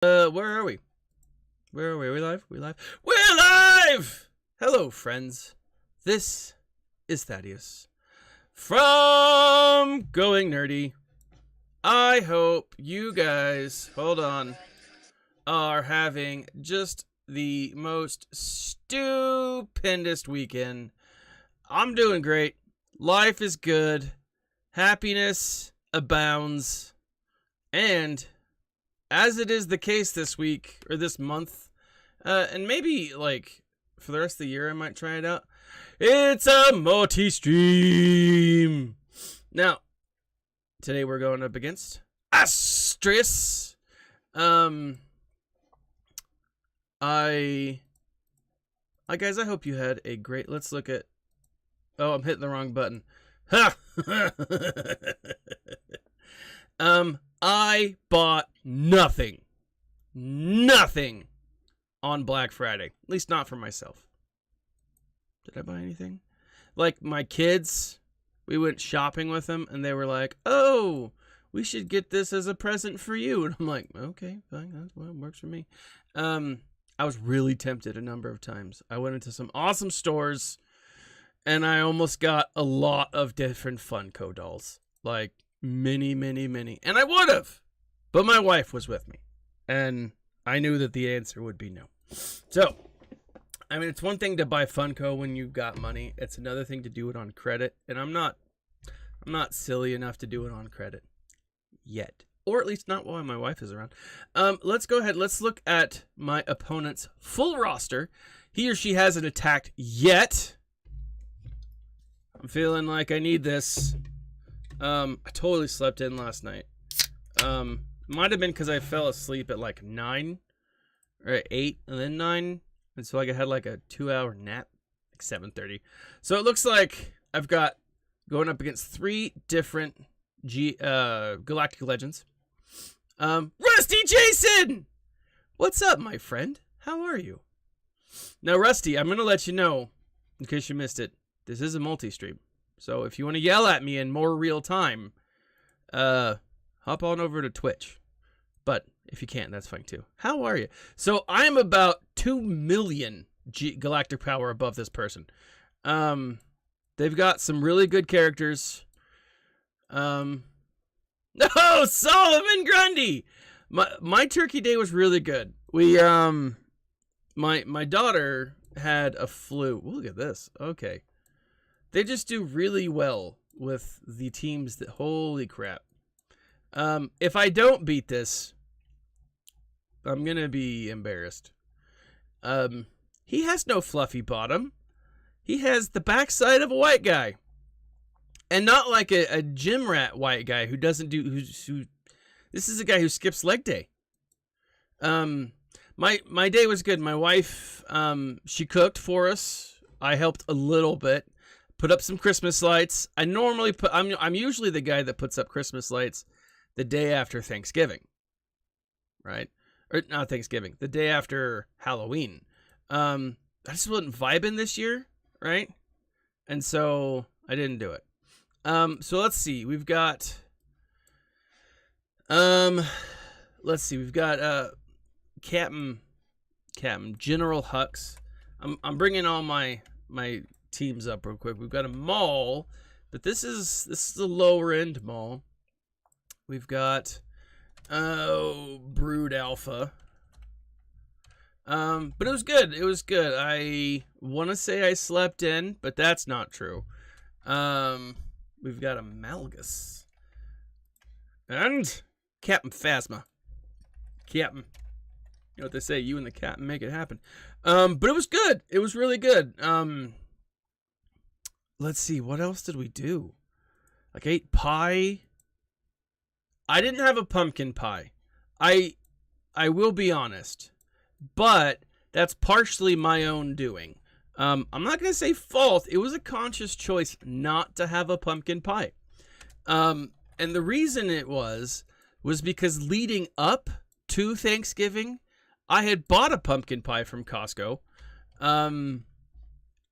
Where are we? Where are we? Are we live? We're live! Hello, friends. This is Thaddeus from Going Nerdy. I hope you guys, hold on, are having just the most stupendous weekend. I'm doing great. Life is good. Happiness abounds. And as it is the case this week, or this month, and maybe, like, for the rest of the year I might try it out, it's a multi-stream! Now, today we're going up against Astris. Guys, I hope you had a great, let's look at, oh, I'm hitting the wrong button. Ha! I bought nothing on Black Friday. At least not for myself. Did I buy anything? Like, my kids, we went shopping with them, and they were like, oh, we should get this as a present for you. And I'm like, okay, fine, that's what works for me. I was really tempted a number of times. I went into some awesome stores, and I almost got a lot of different Funko dolls. Like, many. And I would have, but my wife was with me, and I knew that the answer would be no. So, I mean, it's one thing to buy Funko when you've got money. It's another thing to do it on credit, and I'm not silly enough to do it on credit yet, or at least not while my wife is around. Let's go ahead. Let's look at my opponent's full roster. He or she hasn't attacked yet. I'm feeling like I need this. I totally slept in last night. Might have been because I fell asleep at like 9 or 8 and then 9. And so like I had like a 2-hour nap, like 7:30. So it looks like I've got going up against 3 different Galactic Legends. Rusty Jason! What's up, my friend? How are you? Now, Rusty, I'm going to let you know, in case you missed it, this is a multi-stream. So if you want to yell at me in more real time, hop on over to Twitch. But if you can't, that's fine too. How are you? So I'm about 2 million galactic power above this person. They've got some really good characters. No, Solomon Grundy! My Turkey Day was really good. We my daughter had a flu. Look at this. Okay. They just do really well with the teams that, holy crap. If I don't beat this, I'm going to be embarrassed. He has no fluffy bottom. He has the backside of a white guy. And not like a gym rat white guy who doesn't do, who this is a guy who skips leg day. My day was good. My wife, she cooked for us. I helped a little bit. Put up some Christmas lights. I normally put, I'm usually the guy that puts up Christmas lights the day after Thanksgiving. Right? Or not Thanksgiving, the day after Halloween. I just wasn't vibing this year, right? And so I didn't do it. So let's see. We've got we've got Captain General Hux. I'm bringing all my teams up real quick. We've got a Maul, but this is the lower end Maul. We've got Brood Alpha. But it was good. It was good. I want to say I slept in, but that's not true. We've got a Malgus and Captain Phasma. Captain. You know what they say, you and the captain make it happen. But it was good. It was really good. Let's see, what else did we do? Like, ate pie. I didn't have a pumpkin pie. I will be honest, but that's partially my own doing. I'm not going to say fault. It was a conscious choice not to have a pumpkin pie. And the reason it was because leading up to Thanksgiving, I had bought a pumpkin pie from Costco.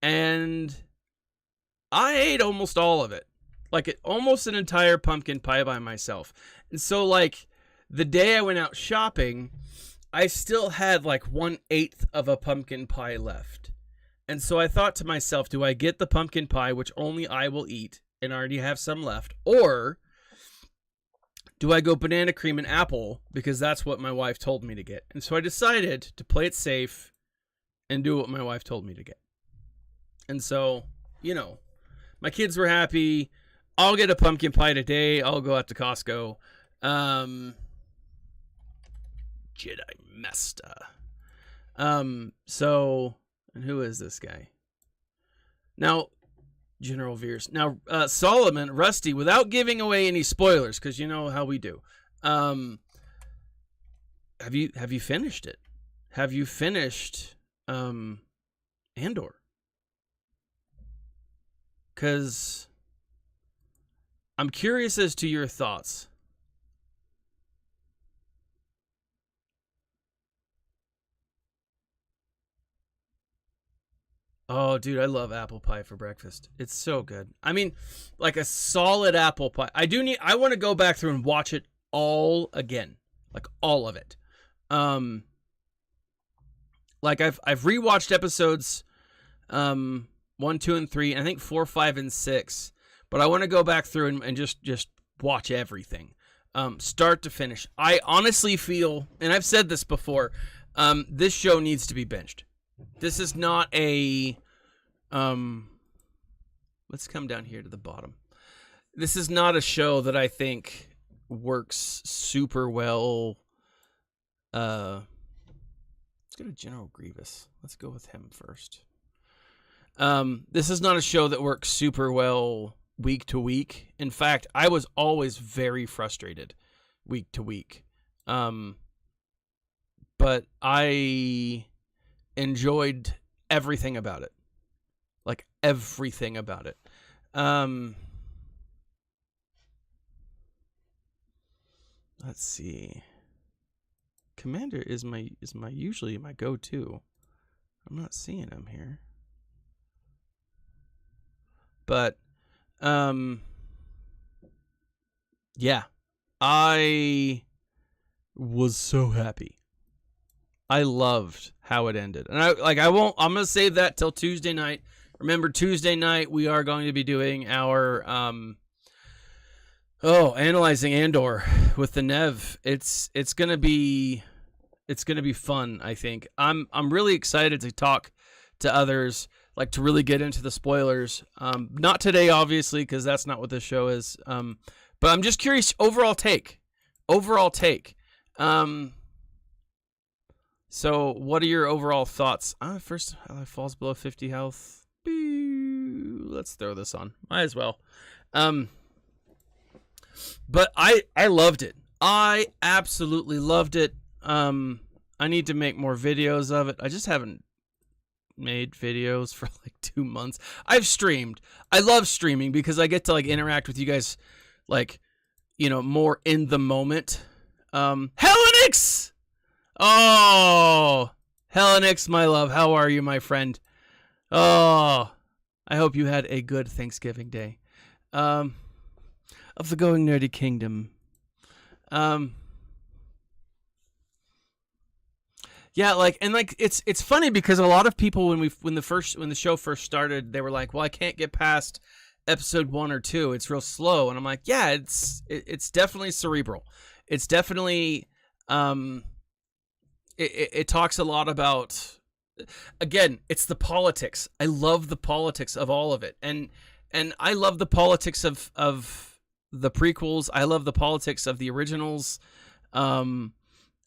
And I ate almost all of it. Like, almost an entire pumpkin pie by myself. And so, like, the day I went out shopping, I still had like 1/8 of a pumpkin pie left. And so I thought to myself, do I get the pumpkin pie, which only I will eat and already have some left? Or do I go banana cream and apple because that's what my wife told me to get? And so I decided to play it safe and do what my wife told me to get. And so, you know, my kids were happy. I'll get a pumpkin pie today. I'll go out to Costco. Jedi Master. So, and who is this guy? Now, General Veers. Now, Solomon, Rusty, without giving away any spoilers, because you know how we do. Have you finished it? Have you finished Andor? Because I'm curious as to your thoughts. Oh, dude, I love apple pie for breakfast. It's so good. I mean, like a solid apple pie. I want to go back through and watch it all again. Like all of it. Like I've rewatched episodes 1, 2, and 3, and I think 4, 5, and 6. But I want to go back through and just watch everything. Start to finish. I honestly feel, and I've said this before, this show needs to be binged. This is not a, let's come down here to the bottom. This is not a show that I think works super well. Let's go to General Grievous. Let's go with him first. This is not a show that works super well week to week. In fact, I was always very frustrated week to week. But I enjoyed everything about it. Like everything about it. Let's see. Commander is usually my go-to. I'm not seeing him here. But yeah. I was so happy. I loved how it ended. And I'm going to save that till Tuesday night. Remember, Tuesday night we are going to be doing our analyzing Andor with the Nev. It's going to be fun, I think. I'm really excited to talk to others, like to really get into the spoilers. Not today obviously, cuz that's not what this show is. But I'm just curious overall take. So, what are your overall thoughts? First, falls below 50 health. Let's throw this on. Might as well. But I loved it. I absolutely loved it. I need to make more videos of it. I just haven't made videos for like 2 months. I've streamed. I love streaming because I get to like interact with you guys, like, you know, more in the moment. Hellenix! Oh, Hellenix, my love. How are you, my friend? Oh, I hope you had a good Thanksgiving day. Of the Going Nerdy Kingdom. Yeah, like, and like it's funny because a lot of people when the show first started, they were like, "Well, I can't get past episode 1 or 2. It's real slow." And I'm like, "Yeah, it's definitely cerebral. It's definitely it talks a lot about, again, it's the politics. I love the politics of all of it. And I love the politics of the prequels. I love the politics of the originals.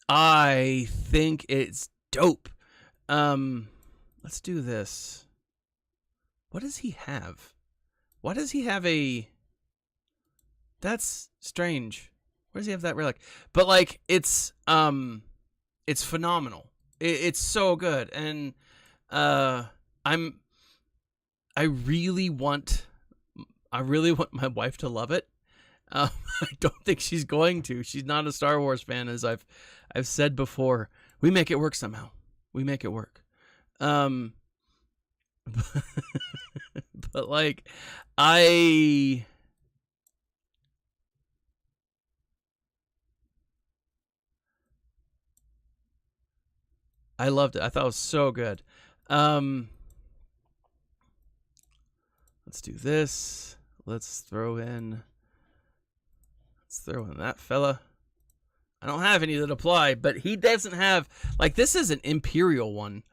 I think it's dope. Let's do this. What does he have? Why does he have a... That's strange. Where does he have that relic? But like, it's phenomenal. It's so good. And I really want my wife to love it. I don't think she's going to. She's not a Star Wars fan, as I've said before. We make it work somehow. We make it work. But like, I loved it. I thought it was so good. Let's do this. Let's throw in that fella. I don't have any that apply, but he doesn't have, like, this is an Imperial one.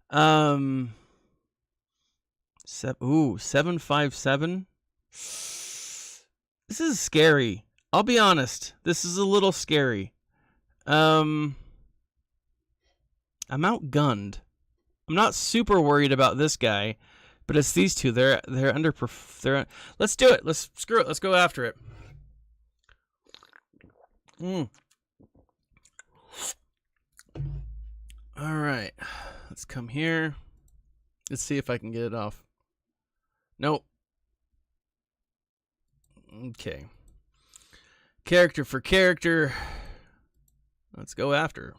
757. This is scary. I'll be honest. This is a little scary. I'm outgunned. I'm not super worried about this guy, but it's these two. They're let's do it. Screw it. Let's go after it. All right. Let's come here. Let's see if I can get it off. Nope. Okay. Character for character. Let's go after.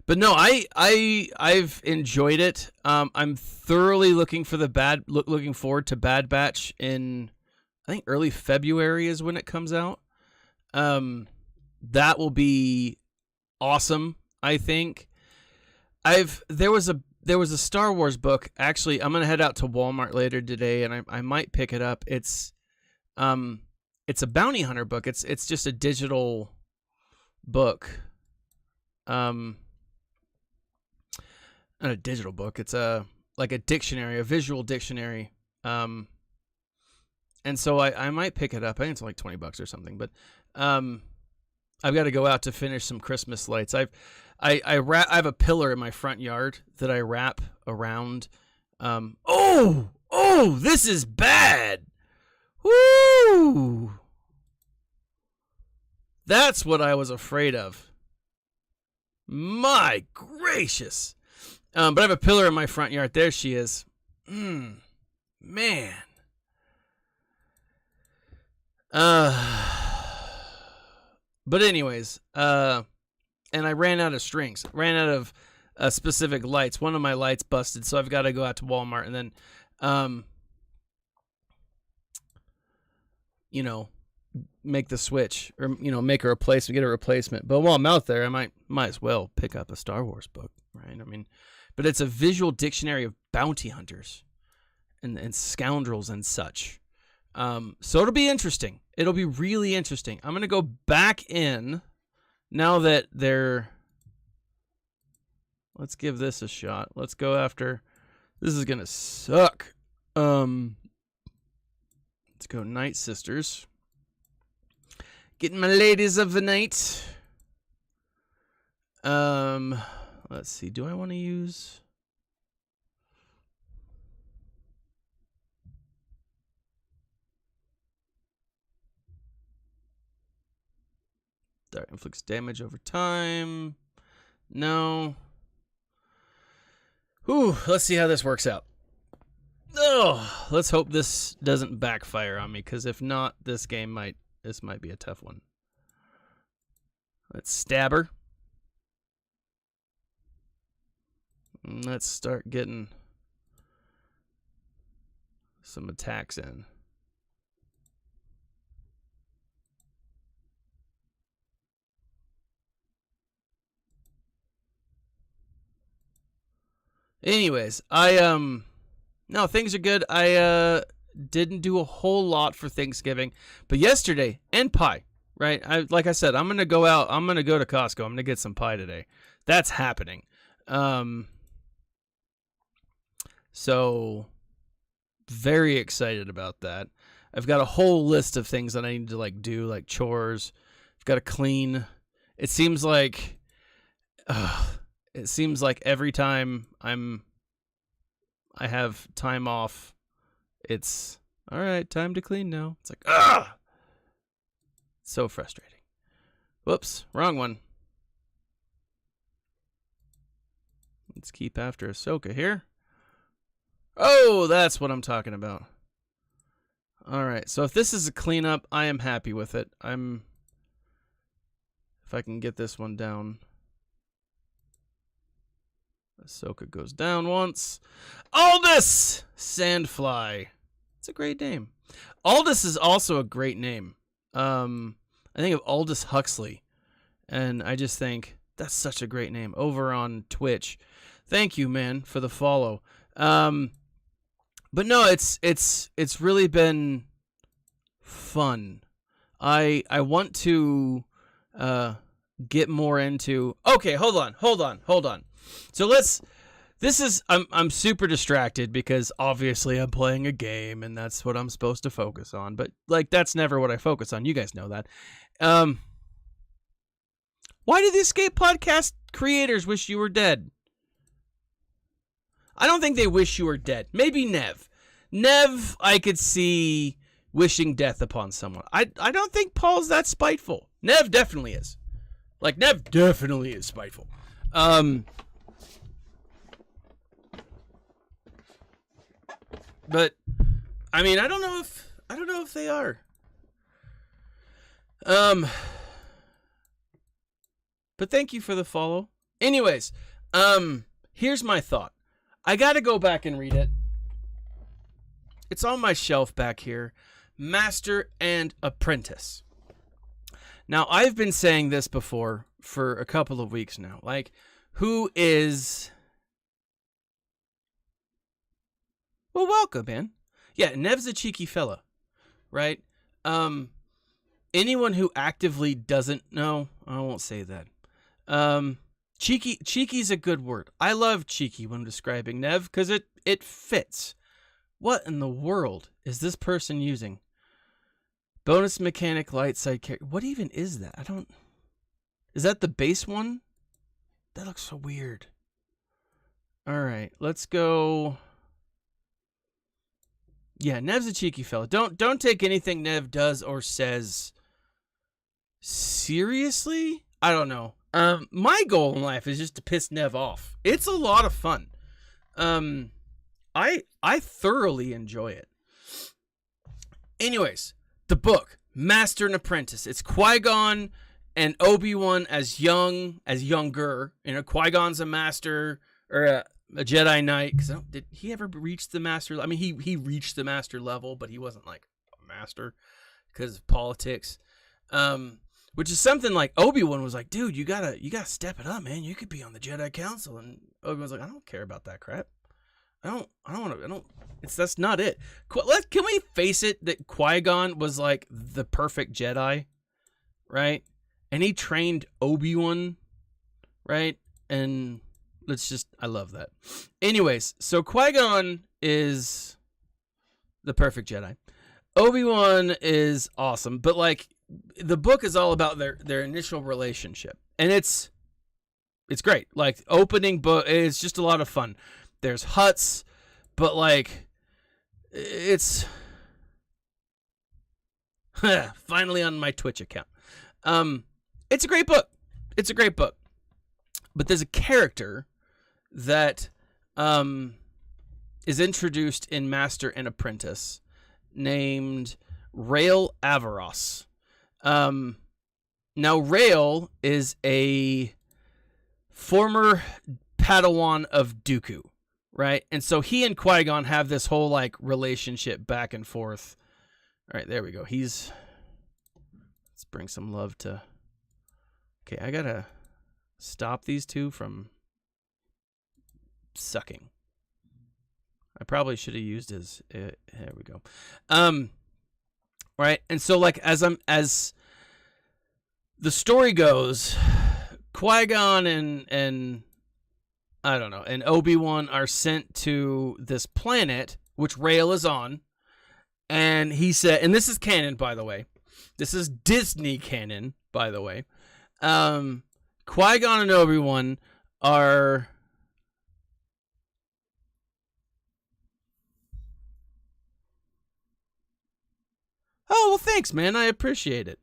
But no, I've enjoyed it. I'm thoroughly looking forward to Bad Batch in, I think, early February is when it comes out. That will be awesome, I think. There was a Star Wars book. Actually, I'm gonna head out to Walmart later today, and I might pick it up. It's a bounty hunter book. It's just a digital book. Not a digital book. It's like a dictionary, a visual dictionary. And so I might pick it up. I think it's like $20 or something. But I've got to go out to finish some Christmas lights. I have a pillar in my front yard that I wrap around. This is bad. Woo! That's what I was afraid of. My gracious. But I have a pillar in my front yard. There she is. Man. But anyways, and I ran out of strings. Ran out of specific lights. One of my lights busted, so I've got to go out to Walmart and then, make the switch or make a replacement, get a replacement. But while I'm out there, I might as well pick up a Star Wars book, right? I mean, but it's a visual dictionary of bounty hunters and scoundrels and such. So it'll be interesting. It'll be really interesting. I'm going to go back in now that let's give this a shot. Let's go after, this is going to suck. Let's go Night Sisters. Getting my ladies of the night. Let's see. Do I want to use... Dark inflicts damage over time. No. Ooh, let's see how this works out. Oh, let's hope this doesn't backfire on me, because if not, this might be a tough one. Let's stab her. Let's start getting some attacks in. Anyways, no, things are good. I didn't do a whole lot for Thanksgiving, but yesterday, and pie, right? Like I said, I'm gonna go out. I'm gonna go to Costco. I'm gonna get some pie today. That's happening. So very excited about that. I've got a whole list of things that I need to do, like chores. I've got to clean. It seems like every time I have time off, it's all right, time to clean now. It's like, so frustrating. Whoops, wrong one. Let's keep after Ahsoka here. Oh, that's what I'm talking about. All right, so if this is a cleanup, I am happy with it. If I can get this one down. Ahsoka goes down once. Aldous Sandfly. It's a great name. Aldous is also a great name. I think of Aldous Huxley. And I just think that's such a great name. Over on Twitch. Thank you, man, for the follow. But no, it's really been fun. I want to get more into. Okay, hold on. So I'm super distracted because obviously I'm playing a game and that's what I'm supposed to focus on. But like that's never what I focus on. You guys know that. Why do the Escape Podcast creators wish you were dead? I don't think they wish you were dead. Maybe Nev. Nev, I could see wishing death upon someone. I don't think Paul's that spiteful. Nev definitely is. Like, Nev definitely is spiteful. But, I mean, I don't know if they are. But thank you for the follow. Anyways, here's my thought. I gotta go back and read it. It's on my shelf back here. Master and Apprentice. Now, I've been saying this before for a couple of weeks now. Like, who is... Well, welcome, man. Yeah, Nev's a cheeky fella, right? Anyone who actively doesn't know, I won't say that. Cheeky's a good word. I love cheeky when describing Nev because it fits. What in the world is this person using? Bonus mechanic light side character. What even is that? Is that the base one? That looks so weird. All right, let's go. Yeah, Nev's a cheeky fella. Don't take anything Nev does or says seriously. I don't know. My goal in life is just to piss Nev off. It's a lot of fun. I thoroughly enjoy it. Anyways, the book, Master and Apprentice. It's Qui-Gon and Obi-Wan as younger. You know, Qui-Gon's a master or a Jedi Knight. Did he ever reach the master? I mean, he reached the master level, but he wasn't like a master because of politics. Which is something like Obi-Wan was like, dude, you gotta step it up, man. You could be on the Jedi Council. And Obi-Wan's like, I don't care about that crap. That's not it. Can we face it that Qui-Gon was like the perfect Jedi, right? And he trained Obi-Wan, right? And I love that. Anyways, so Qui-Gon is the perfect Jedi. Obi-Wan is awesome, but like the book is all about their initial relationship, and it's great. Like opening book, it's just a lot of fun. There's huts, but like it's finally on my Twitch account. It's a great book. But there's a character that is introduced in Master and Apprentice named Rael Avaros. Now Rael is a former Padawan of Dooku, right? And so he and Qui-Gon have this whole like relationship back and forth. All right, there we go. Let's bring some love to... Okay, I gotta stop these two from sucking. I probably should have used his... there we go. Right, and so like as the story goes, Qui-Gon and I don't know, and Obi-Wan are sent to this planet, which Rael is on, and he said, and this is canon, by the way. This is Disney canon, by the way. Qui-Gon and Obi-Wan are... Oh, well, thanks, man. I appreciate it.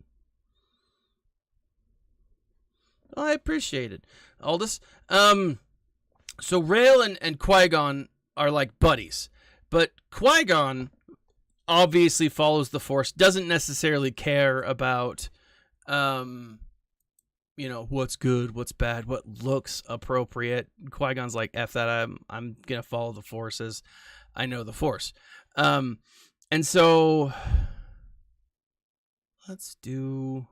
Aldous. So Rael and Qui-Gon are like buddies, but Qui-Gon obviously follows the Force, doesn't necessarily care about, what's good, what's bad, what looks appropriate. Qui-Gon's like, F that, I'm gonna follow the Forces. I know the Force. And so let's do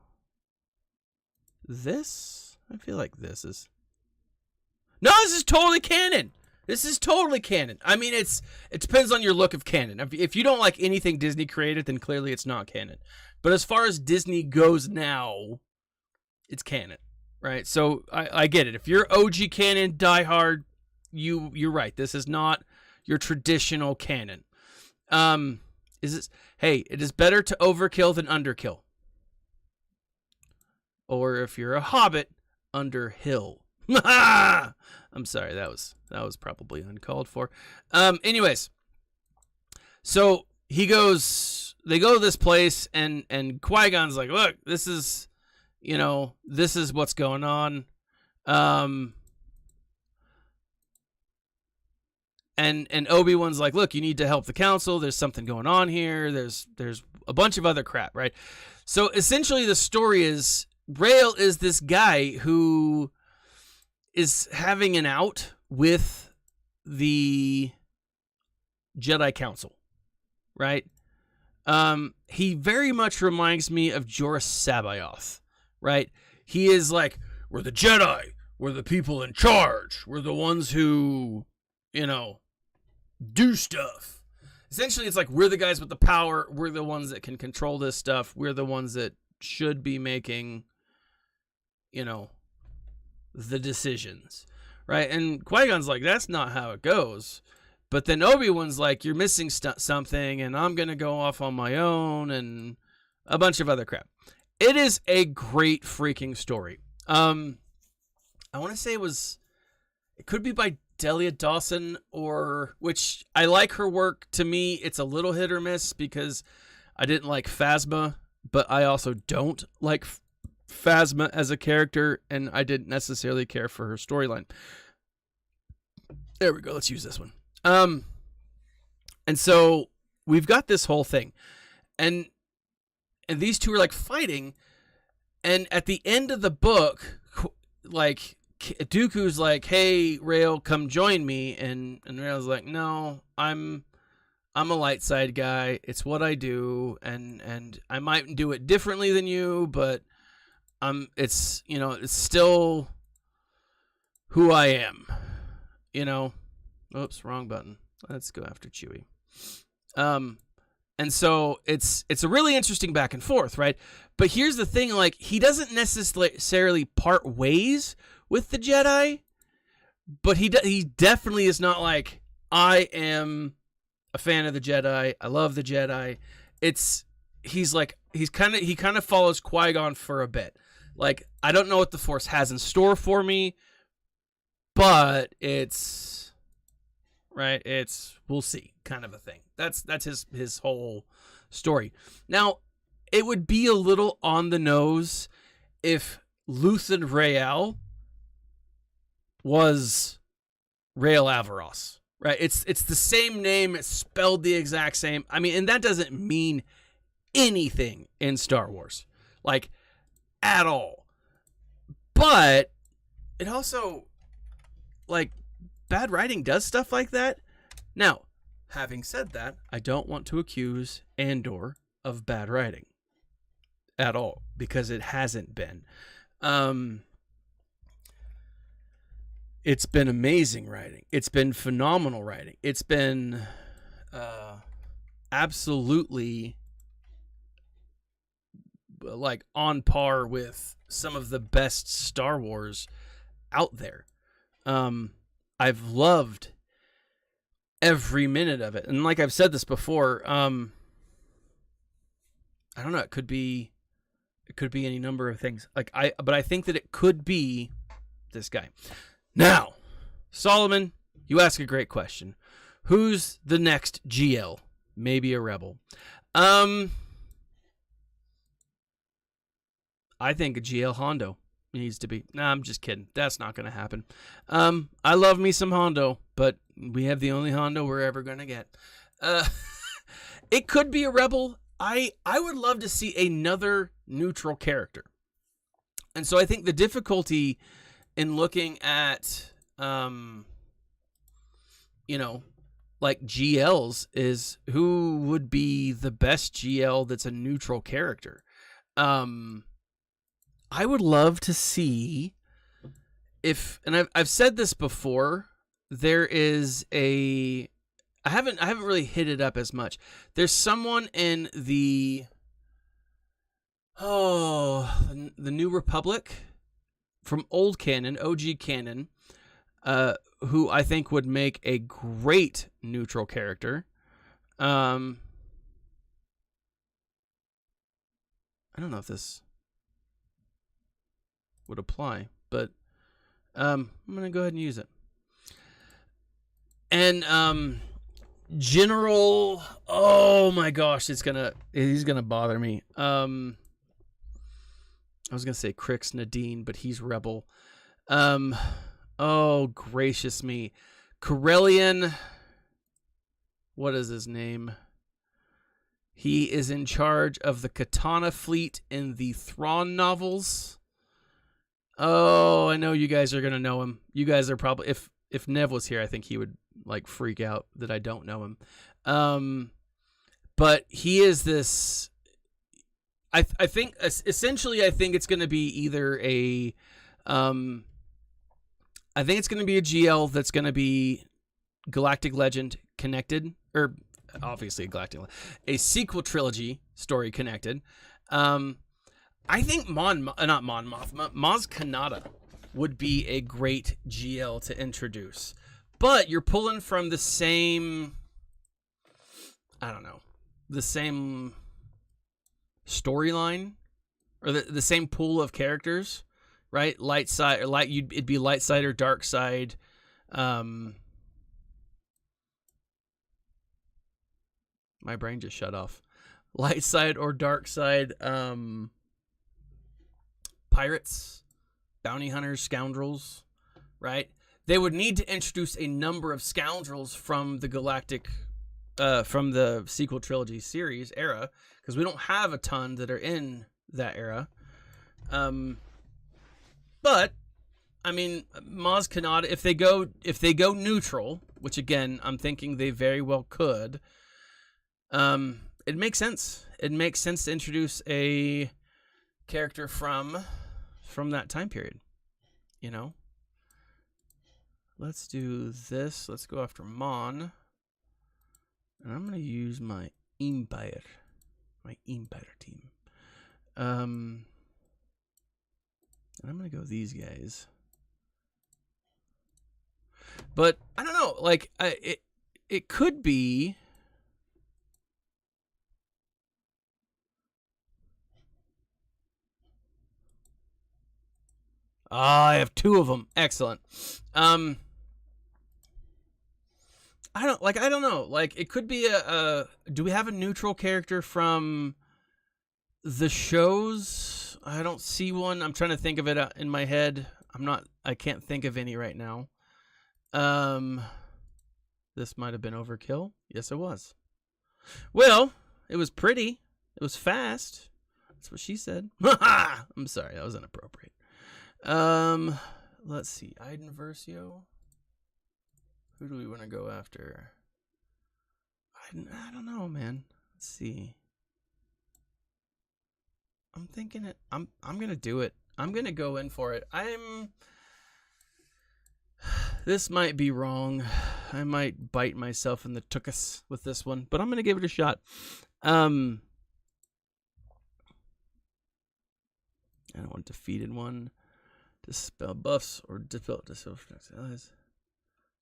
this? I feel like this is... No, this is totally canon. This is totally canon. I mean, it depends on your look of canon. If you don't like anything Disney created, then clearly it's not canon. But as far as Disney goes now, it's canon, right? So I get it. If you're OG canon, diehard, you're right. This is not your traditional canon. It is better to overkill than underkill. Or if you're a hobbit, underhill. I'm sorry, that was probably uncalled for. Anyways, so they go to this place, and Qui-Gon's like, look, this is what's going on. And Obi-Wan's like, look, you need to help the council. There's something going on here. There's a bunch of other crap, right? So essentially the story is Rael is this guy who is having an out with the Jedi Council, right? He very much reminds me of Jorah Sabaoth, right? He is like, we're the Jedi. We're the people in charge. We're the ones who, do stuff. Essentially, it's like we're the guys with the power. We're the ones that can control this stuff. We're the ones that should be making, the decisions, right? And Qui-Gon's like, that's not how it goes. But then Obi-Wan's like, you're missing something, and I'm going to go off on my own, and a bunch of other crap. It is a great freaking story. I want to say it could be by Delia Dawson, which I like her work. To me, it's a little hit or miss because I didn't like Phasma, but I also don't like Phasma as a character, and I didn't necessarily care for her storyline. There we go. Let's use this one. And so we've got this whole thing, and these two are like fighting, and at the end of the book, like Dooku's like, "Hey, Rael, come join me," and Rael's like, "No, I'm a light side guy. It's what I do, and I might do it differently than you, but it's still who I am, Oops, wrong button. Let's go after Chewie. And so it's a really interesting back and forth, right? But here's the thing, like, he doesn't necessarily part ways with the Jedi, but he definitely is not like, I am a fan of the Jedi. I love the Jedi. He kind of follows Qui-Gon for a bit. Like, I don't know what the Force has in store for me, but we'll see, kind of a thing. That's his whole story. Now, it would be a little on the nose if Luthen Rael was Rael Averross, right? It's the same name, it's spelled the exact same. I mean, and that doesn't mean anything in Star Wars, like, at all. But it also, like, bad writing does stuff like that. Now, having said that, I don't want to accuse Andor of bad writing at all, because it hasn't been. It's been amazing writing. It's been phenomenal writing. It's been absolutely like on par with some of the best Star Wars out there. I've loved every minute of it. And like I've said this before, I don't know, it could be any number of things. But I think that it could be this guy. Now, Solomon, you ask a great question. Who's the next GL? Maybe a rebel. I think a GL Hondo needs to be. Nah, I'm just kidding. That's not going to happen. I love me some Hondo, but we have the only Hondo we're ever going to get. It could be a rebel. I would love to see another neutral character. And so I think the difficulty in looking at, like GLs is who would be the best GL that's a neutral character. I would love to see if, and I've said this before, there is a, I haven't really hit it up as much. There's someone in the New Republic from old canon, OG canon, who I think would make a great neutral character. I don't know if this would apply, but I'm gonna go ahead and use it. And General, oh my gosh, he's gonna bother me. I was gonna say Crix Nadine, but he's Rebel. Oh gracious me, Corellian. What is his name? He is in charge of the Katana fleet in the Thrawn novels. Oh, I know you guys are gonna know him. You guys are probably, if Nev was here, I think he would like freak out that I don't know him. But he is this. I think essentially I think it's gonna be either a, I think it's gonna be a GL that's gonna be Galactic Legend connected, or obviously a sequel trilogy story connected. I think Maz Kanata would be a great GL to introduce, but you're pulling from the same, I don't know, the same storyline, or the same pool of characters, right? Light side or light, it'd be light side or dark side. My brain just shut off. Light side or dark side. Pirates, bounty hunters, scoundrels, right? They would need to introduce a number of scoundrels from the Galactic, from the sequel trilogy series era, because we don't have a ton that are in that era. But I mean, Maz Kanata, if they go neutral, which again I'm thinking they very well could. It makes sense. It makes sense to introduce a character from that time period, you know. Let's do this. Let's go after Mon, and I'm gonna use my Empire team. And I'm gonna go these guys. But I don't know. Like it could be. I have two of them. Excellent. I don't know. Like, it could be do we have a neutral character from the shows? I don't see one. I'm trying to think of it in my head. I can't think of any right now. This might have been overkill. Yes, it was. Well, it was pretty. It was fast. That's what she said. I'm sorry. That was inappropriate. Let's see. Iden Versio. Who do we want to go after? I don't know, man. Let's see. I'm thinking it. I'm gonna do it. I'm gonna go in for it. This might be wrong. I might bite myself in the tuchus with this one, but I'm gonna give it a shot. I don't want defeated one. Dispel buffs or dispel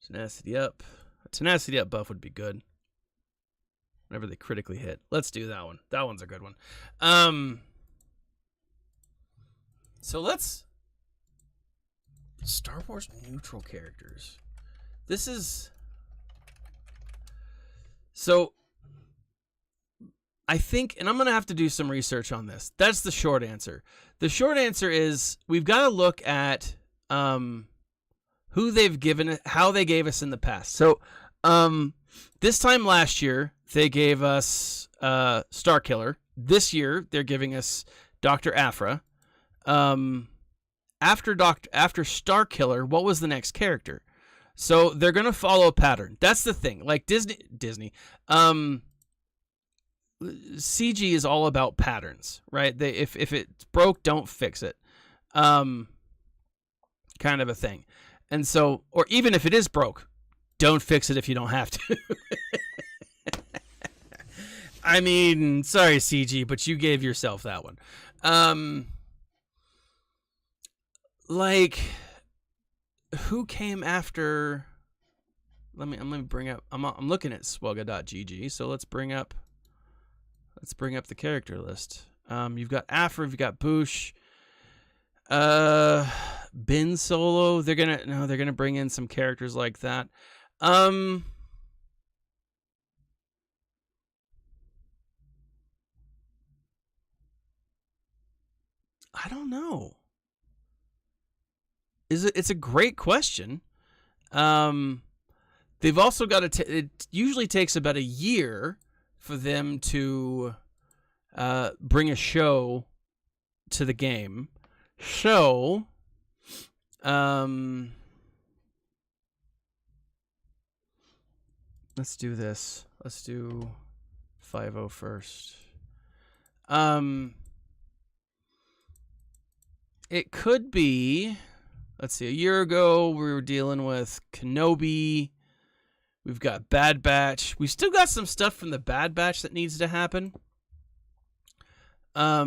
tenacity up. A tenacity up buff would be good. Whenever they critically hit. Let's do that one. That one's a good one. So let's Star Wars neutral characters. This is so I think, and I'm going to have to do some research on this. That's the short answer. The short answer is we've got to look at who they've given, how they gave us in the past. So this time last year, they gave us Starkiller. This year, they're giving us Dr. Aphra. After Starkiller, what was the next character? So they're going to follow a pattern. That's the thing. Like Disney. CG is all about patterns, right? If it's broke, don't fix it. kind of a thing. And so, or even if it is broke, don't fix it if you don't have to. I mean, sorry, CG, but you gave yourself that one. Like, who came after? Let me bring up. I'm looking at SWGOH.gg, so let's bring up the character list. You've got Afra, you've got Boosh, Ben Solo. They're gonna bring in some characters like that. I don't know. It's a great question. They've also got to. It usually takes about a year for them to bring a show to the game. So, let's do this. Let's do 5.0 first. It could be. Let's see. A year ago, we were dealing with Kenobi. We've got Bad Batch. We still got some stuff from the Bad Batch that needs to happen. I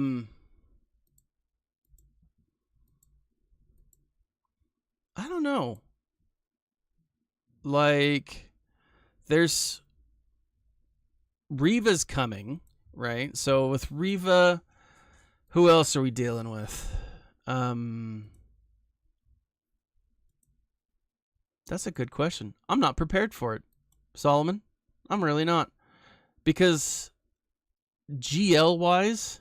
don't know. Like, there's Reva's coming, right? So with Reva, who else are we dealing with? That's a good question. I'm not prepared for it, Solomon. I'm really not. Because GL-wise,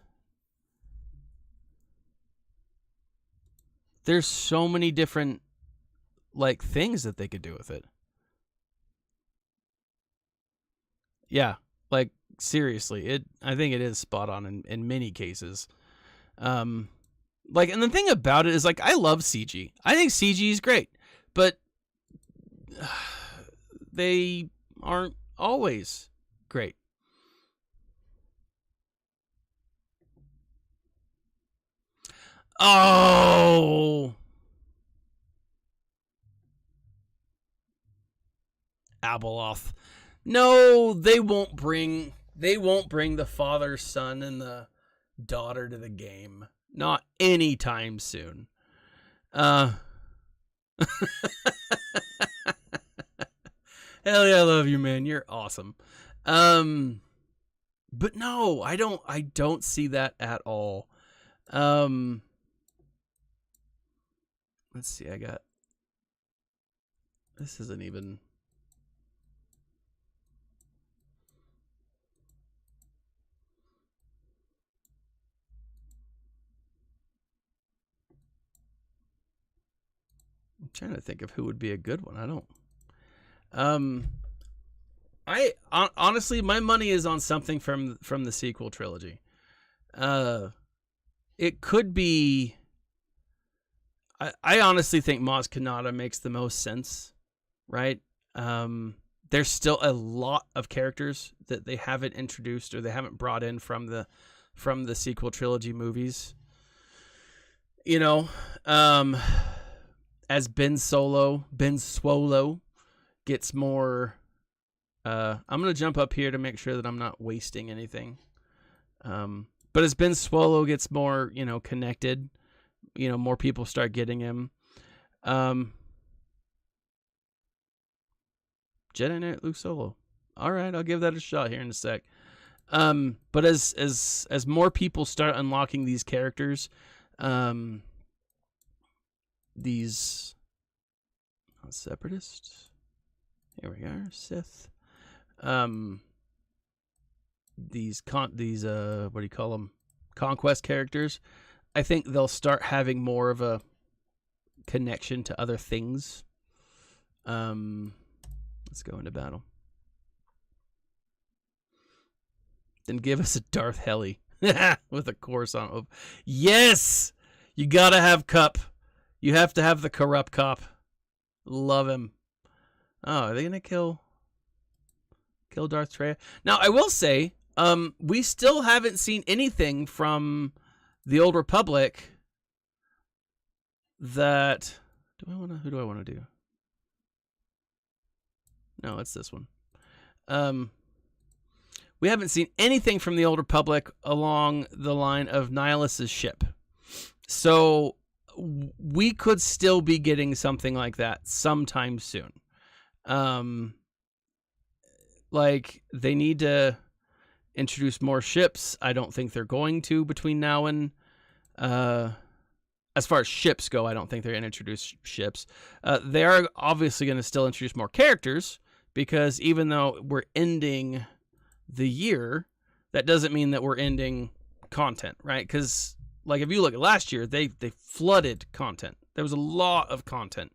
there's so many different, like, things that they could do with it. Yeah, like, seriously, I think it is spot on in many cases. Like, and the thing about it is, like, I love CG. I think CG is great, but they aren't always great. Oh, Abeloth. No, they won't bring the father, son, and the daughter to the game. Not anytime soon. Hell yeah, I love you, man. You're awesome. But no, I don't see that at all. Let's see, this isn't even. I'm trying to think of who would be a good one. I don't. I honestly, my money is on something from the sequel trilogy. It could be. I honestly think Maz Kanata makes the most sense, right? There's still a lot of characters that they haven't introduced or they haven't brought in from the sequel trilogy movies. You know, as Ben Swolo gets more. I'm gonna jump up here to make sure that I'm not wasting anything. But as Ben Swolo gets more, connected, more people start getting him. Jedi Knight Luke Solo. All right, I'll give that a shot here in a sec. But as more people start unlocking these characters, these separatists. Here we are, Sith. These what do you call them? Conquest characters. I think they'll start having more of a connection to other things. Let's go into battle. Then give us a Darth Heli with a Coruscant. Yes, you gotta have Cup. You have to have the corrupt cop. Love him. Oh, are they gonna kill Darth Treya? Now, I will say, we still haven't seen anything from the Old Republic that who do I want to do? No, it's this one. We haven't seen anything from the Old Republic along the line of Nihilus's ship. So we could still be getting something like that sometime soon. Like, they need to introduce more ships. I don't think they're going to between now and... as far as ships go, I don't think they're going to introduce ships. They are obviously going to still introduce more characters, because even though we're ending the year, that doesn't mean that we're ending content, right? Because, like, if you look at last year, they flooded content. There was a lot of content,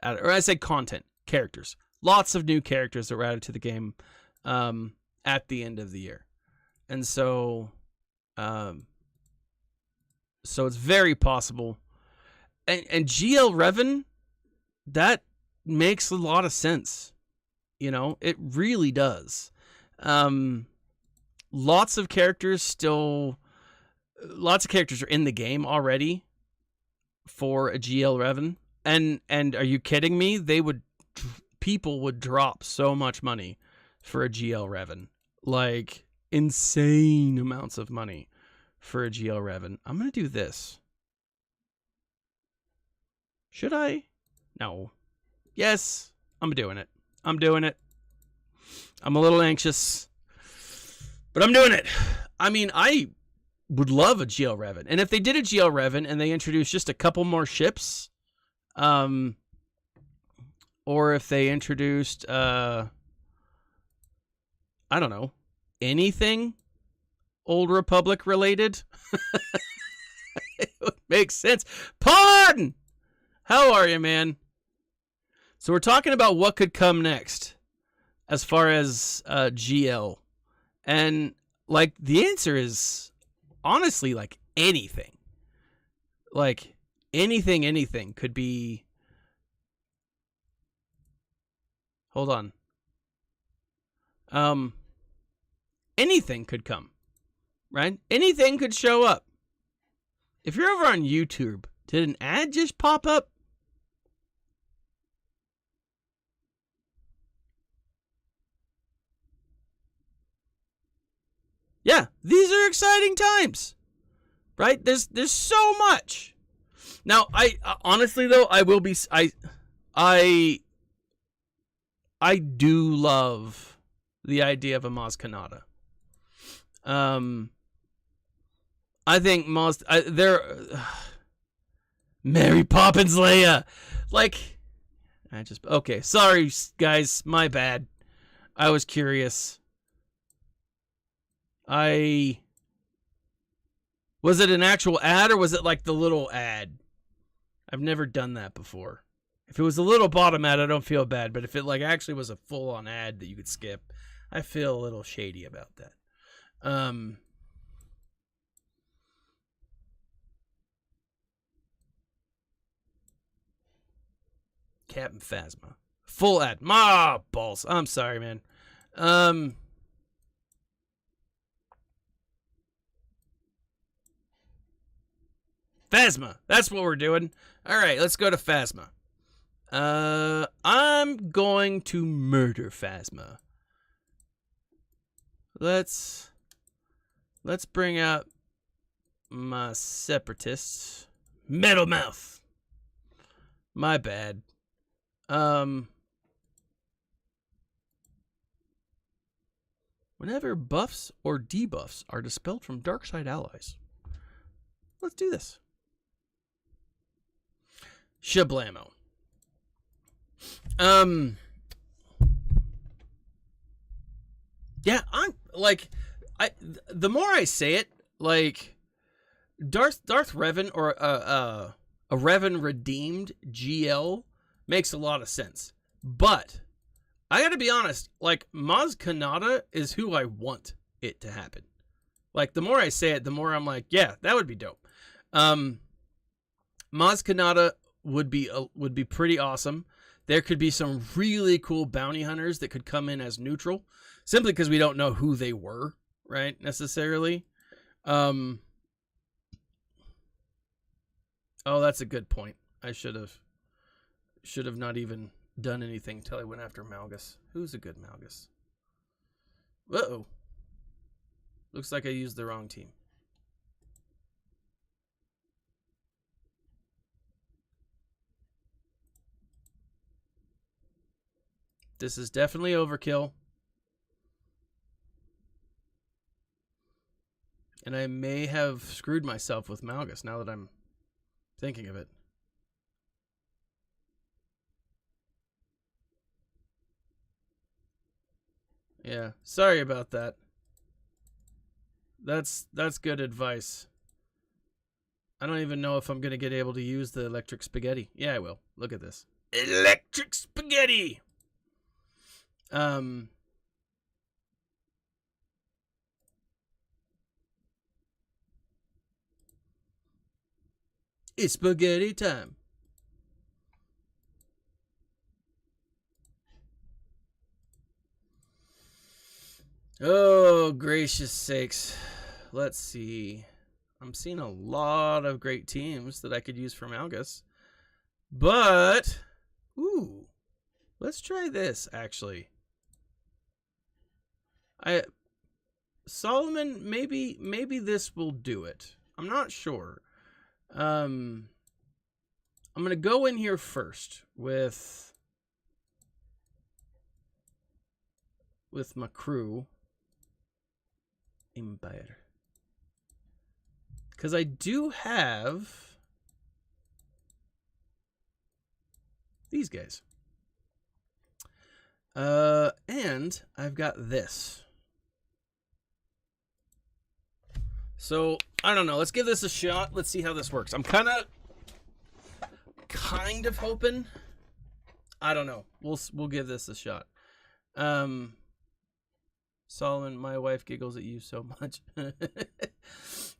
or I say content, characters. Lots of new characters that were added to the game at the end of the year. And so it's very possible. And GL Revan, that makes a lot of sense. You know, it really does. Lots of characters are in the game already for a GL Revan. And are you kidding me? People would drop so much money for a GL Revan. Like, insane amounts of money for a GL Revan. I'm going to do this. Should I? No. Yes, I'm doing it. I'm a little anxious, but I'm doing it. I mean, I would love a GL Revan. And if they did a GL Revan and they introduced just a couple more ships, or if they introduced, I don't know, anything Old Republic related, it would make sense. Pardon! How are you, man? So we're talking about what could come next as far as GL. And, like, the answer is honestly, like, anything. Like, anything could be... Hold on. Anything could come, right? Anything could show up. If you're over on YouTube, did an ad just pop up? Yeah, these are exciting times, right? There's so much. Now, I honestly though, I do love the idea of a Maz Kanata. I think Mary Poppins Leia, like, okay, sorry guys, my bad. I was curious. Was it an actual ad or was it like the little ad? I've never done that before. If it was a little bottom ad, I don't feel bad. But if it like actually was a full-on ad that you could skip, I feel a little shady about that. Captain Phasma. Full ad. Ma balls. I'm sorry, man. Phasma. That's what we're doing. All right, let's go to Phasma. I'm going to murder Phasma. Let's bring out my separatists. Metal Mouth. My bad. Whenever buffs or debuffs are dispelled from dark side allies. Let's do this. Shablamo. Yeah, I'm like, the more I say it, like, Darth Revan or a Revan redeemed GL makes a lot of sense. But I gotta be honest, like, Maz Kanata is who I want it to happen. Like, the more I say it, the more I'm like, yeah, that would be dope. Maz Kanata would be pretty awesome. There could be some really cool bounty hunters that could come in as neutral, simply because we don't know who they were, right, necessarily. Oh, that's a good point. I should have not even done anything until I went after Malgus. Who's a good Malgus? Uh-oh. Looks like I used the wrong team. This is definitely overkill. And I may have screwed myself with Malgus now that I'm thinking of it. Yeah, sorry about that. That's good advice. I don't even know if I'm going to get able to use the electric spaghetti. Yeah, I will. Look at this. Electric spaghetti! It's spaghetti time. Oh, gracious sakes. Let's see. I'm seeing a lot of great teams that I could use for Malgus. But, ooh, let's try this, actually. Solomon, maybe this will do it. I'm not sure. I'm going to go in here first with my crew. Empire. Because I do have these guys. And I've got this. So, I don't know. Let's give this a shot. Let's see how this works. I'm kind of hoping. I don't know. We'll give this a shot. Solomon, my wife giggles at you so much.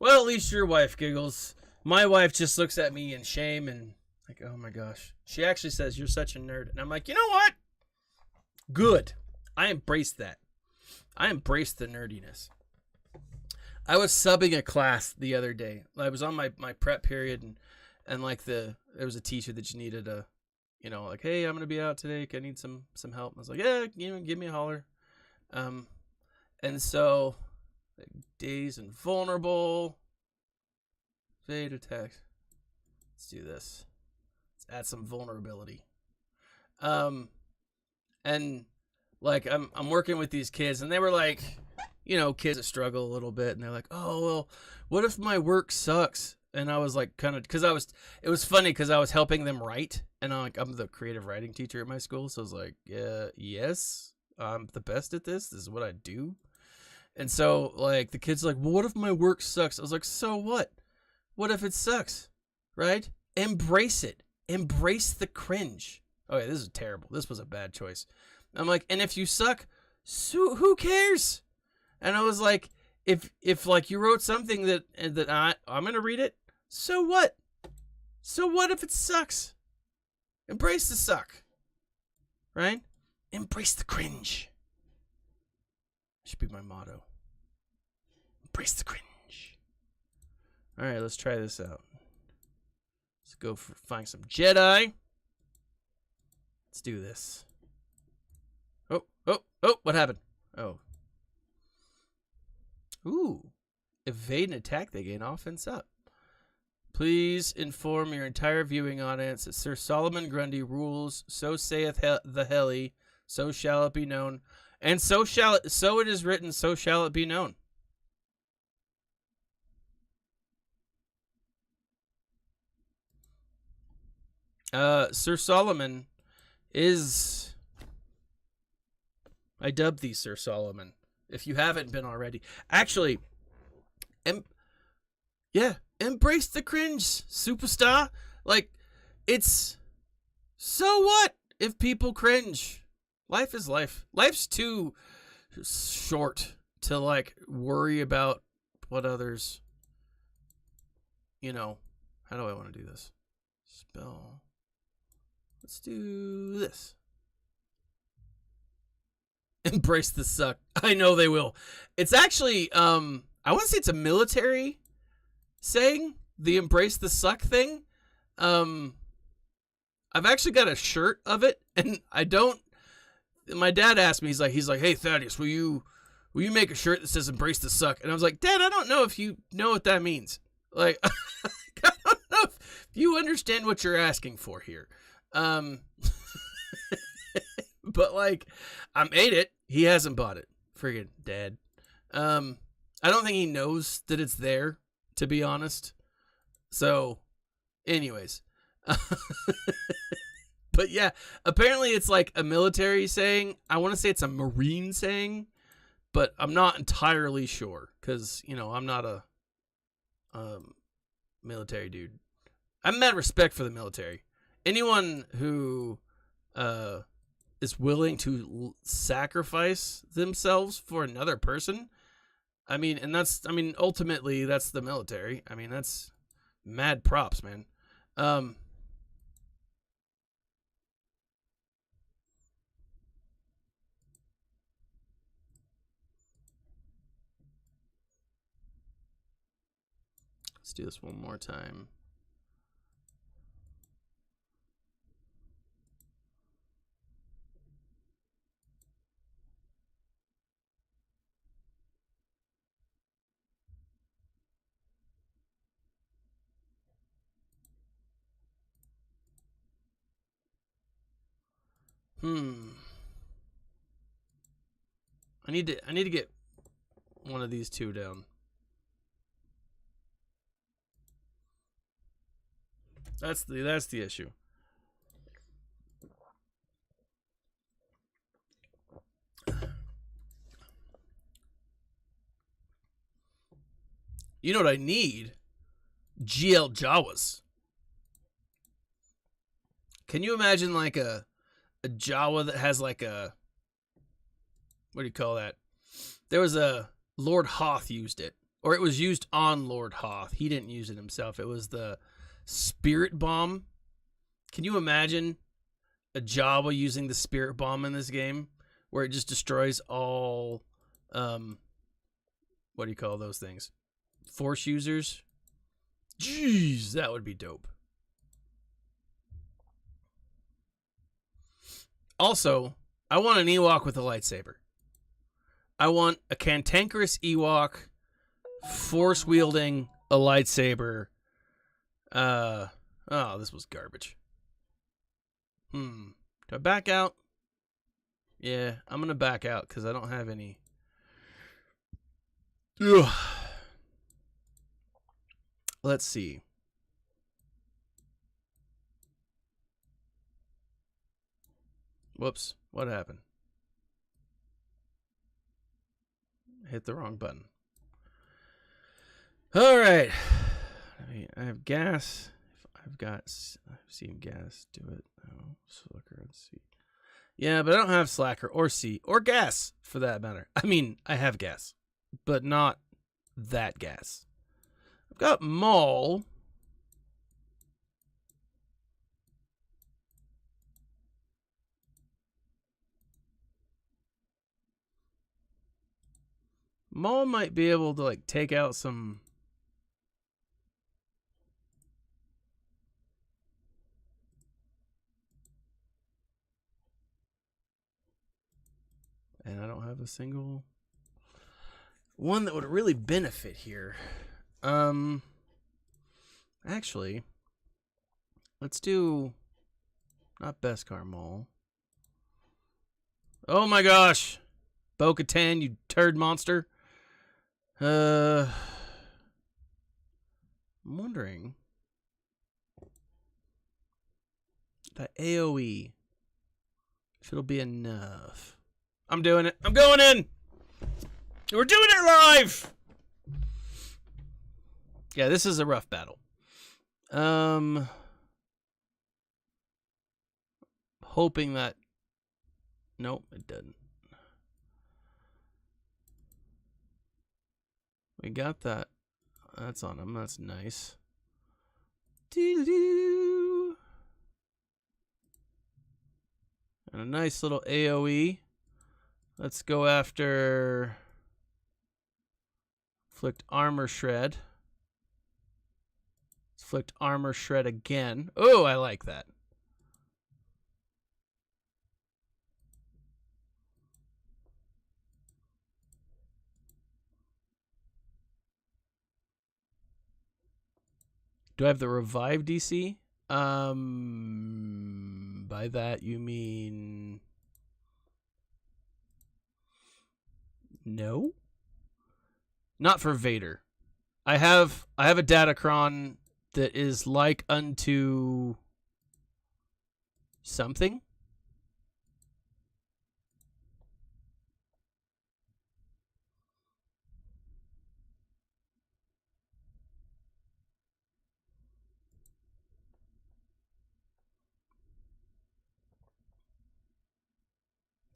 Well, at least your wife giggles. My wife just looks at me in shame and like, oh my gosh. She actually says, you're such a nerd. And I'm like, you know what? Good. I embrace that. I embrace the nerdiness. I was subbing a class the other day. I was on my prep period and like there was a teacher that you needed a, you know, like, hey, I'm going to be out today. I need some help. And I was like, yeah, give me a holler. And so, like, Dazed and Vulnerable, Fade Attack. Let's do this. Let's add some vulnerability. And like I'm working with these kids, and they were like, you know, kids that struggle a little bit, and they're like, oh well, what if my work sucks? And I was like, kind of, because it was funny because I was helping them write, and I'm the creative writing teacher at my school, so I was like, yes, I'm the best at this. This is what I do. And so, like, the kid's like, well, what if my work sucks? I was like, so what? What if it sucks? Right? Embrace it. Embrace the cringe. Okay, this is terrible. This was a bad choice. I'm like, and if you suck, so who cares? And I was like, if like you wrote something that I'm gonna read it, so what? So what if it sucks? Embrace the suck. Right? Embrace the cringe. Should be my motto. Embrace the cringe. All right, let's try this out. Let's go find some Jedi. Let's do this. Oh, what happened? Oh. Ooh. Evade and attack, they gain offense up. Please inform your entire viewing audience that Sir Solomon Grundy rules, so saith the Heli, so shall it be known. And so it is written, so shall it be known. Sir Solomon is... I dubbed thee Sir Solomon, if you haven't been already. Actually, embrace the cringe, superstar. Like, it's... So what if people cringe? Life is life. Life's too short to, like, worry about what others, you know. How do I want to do this? Spell. Let's do this. Embrace the suck. I know they will. It's actually, I want to say it's a military saying, the embrace the suck thing. I've actually got a shirt of it, and I don't. My dad asked me, he's like, hey Thaddeus, will you make a shirt that says "Embrace the Suck"? And I was like, Dad, I don't know if you know what that means. Like, I don't know if you understand what you're asking for here. But like, I made it. He hasn't bought it. Friggin' Dad. I don't think he knows that it's there, to be honest. So, anyways. But yeah, apparently it's like a military saying. I want to say it's a Marine saying, but I'm not entirely sure because, you know, I'm not a military dude. I have mad respect for the military. Anyone who is willing to sacrifice themselves for another person, I mean, ultimately that's the military. I mean, that's mad props, man. Let's do this one more time. I need to get one of these two down. That's the issue. You know what I need? GL Jawas. Can you imagine like a Jawa that has like a, what do you call that? There was a Lord Hoth used it, or it was used on Lord Hoth. He didn't use it himself. It was the Spirit Bomb. Can you imagine a Jawa using the Spirit Bomb in this game, where it just destroys all, what do you call those things? Force users? Jeez, that would be dope. Also, I want an Ewok with a lightsaber. I want a cantankerous Ewok force wielding a lightsaber. Oh, this was garbage. Do I back out? Yeah, I'm gonna back out because I don't have any. Ugh. Let's see. Whoops, what happened? Hit the wrong button. All right. I have gas. I've seen gas do it. Oh, Slacker and C. Yeah, but I don't have Slacker or C or gas for that matter. I mean, I have gas, but not that gas. I've got Maul. Maul might be able to like take out some. And I don't have a single one that would really benefit here. Actually, let's do not Beskar Maul. Oh my gosh, Bo-Katan, you turd monster. I'm wondering that AoE, if it'll be enough. I'm doing it. I'm going in. We're doing it live. Yeah, this is a rough battle. Hoping that. Nope, it doesn't. We got that. That's on him. That's nice. Doo-doo. And a nice little AoE. Let's go after Flicked Armor Shred. Let's Flicked Armor Shred again. Oh, I like that. Do I have the revive DC? By that you mean no? Not for Vader. I have a Datacron that is like unto something.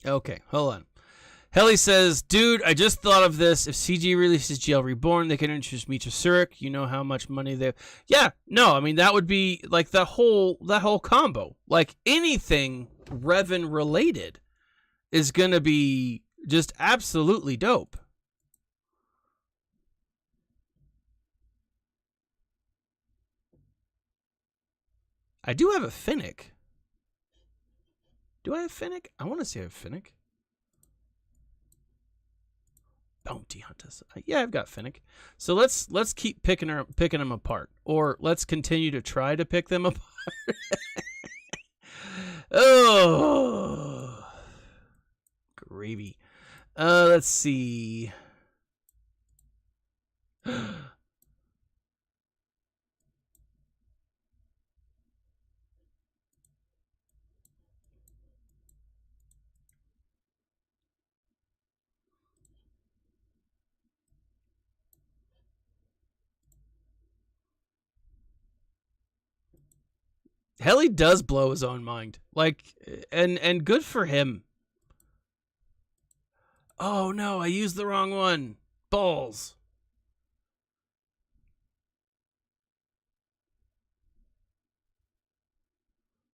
Okay, hold on. Helly says, dude, I just thought of this. If CG releases GL Reborn, they can introduce Mitra Surik. You know how much money they... Yeah, no, I mean, that would be, like, that whole combo. Like, anything Revan related is going to be just absolutely dope. I do have a Finnick. Do I have Finnick? I want to say I have Finnick. Bounty hunters. Yeah, I've got Finnick. So let's keep picking them apart, or let's continue to try to pick them apart. Oh, gravy. Let's see. Helly does blow his own mind. Like, and good for him. Oh no, I used the wrong one. Balls.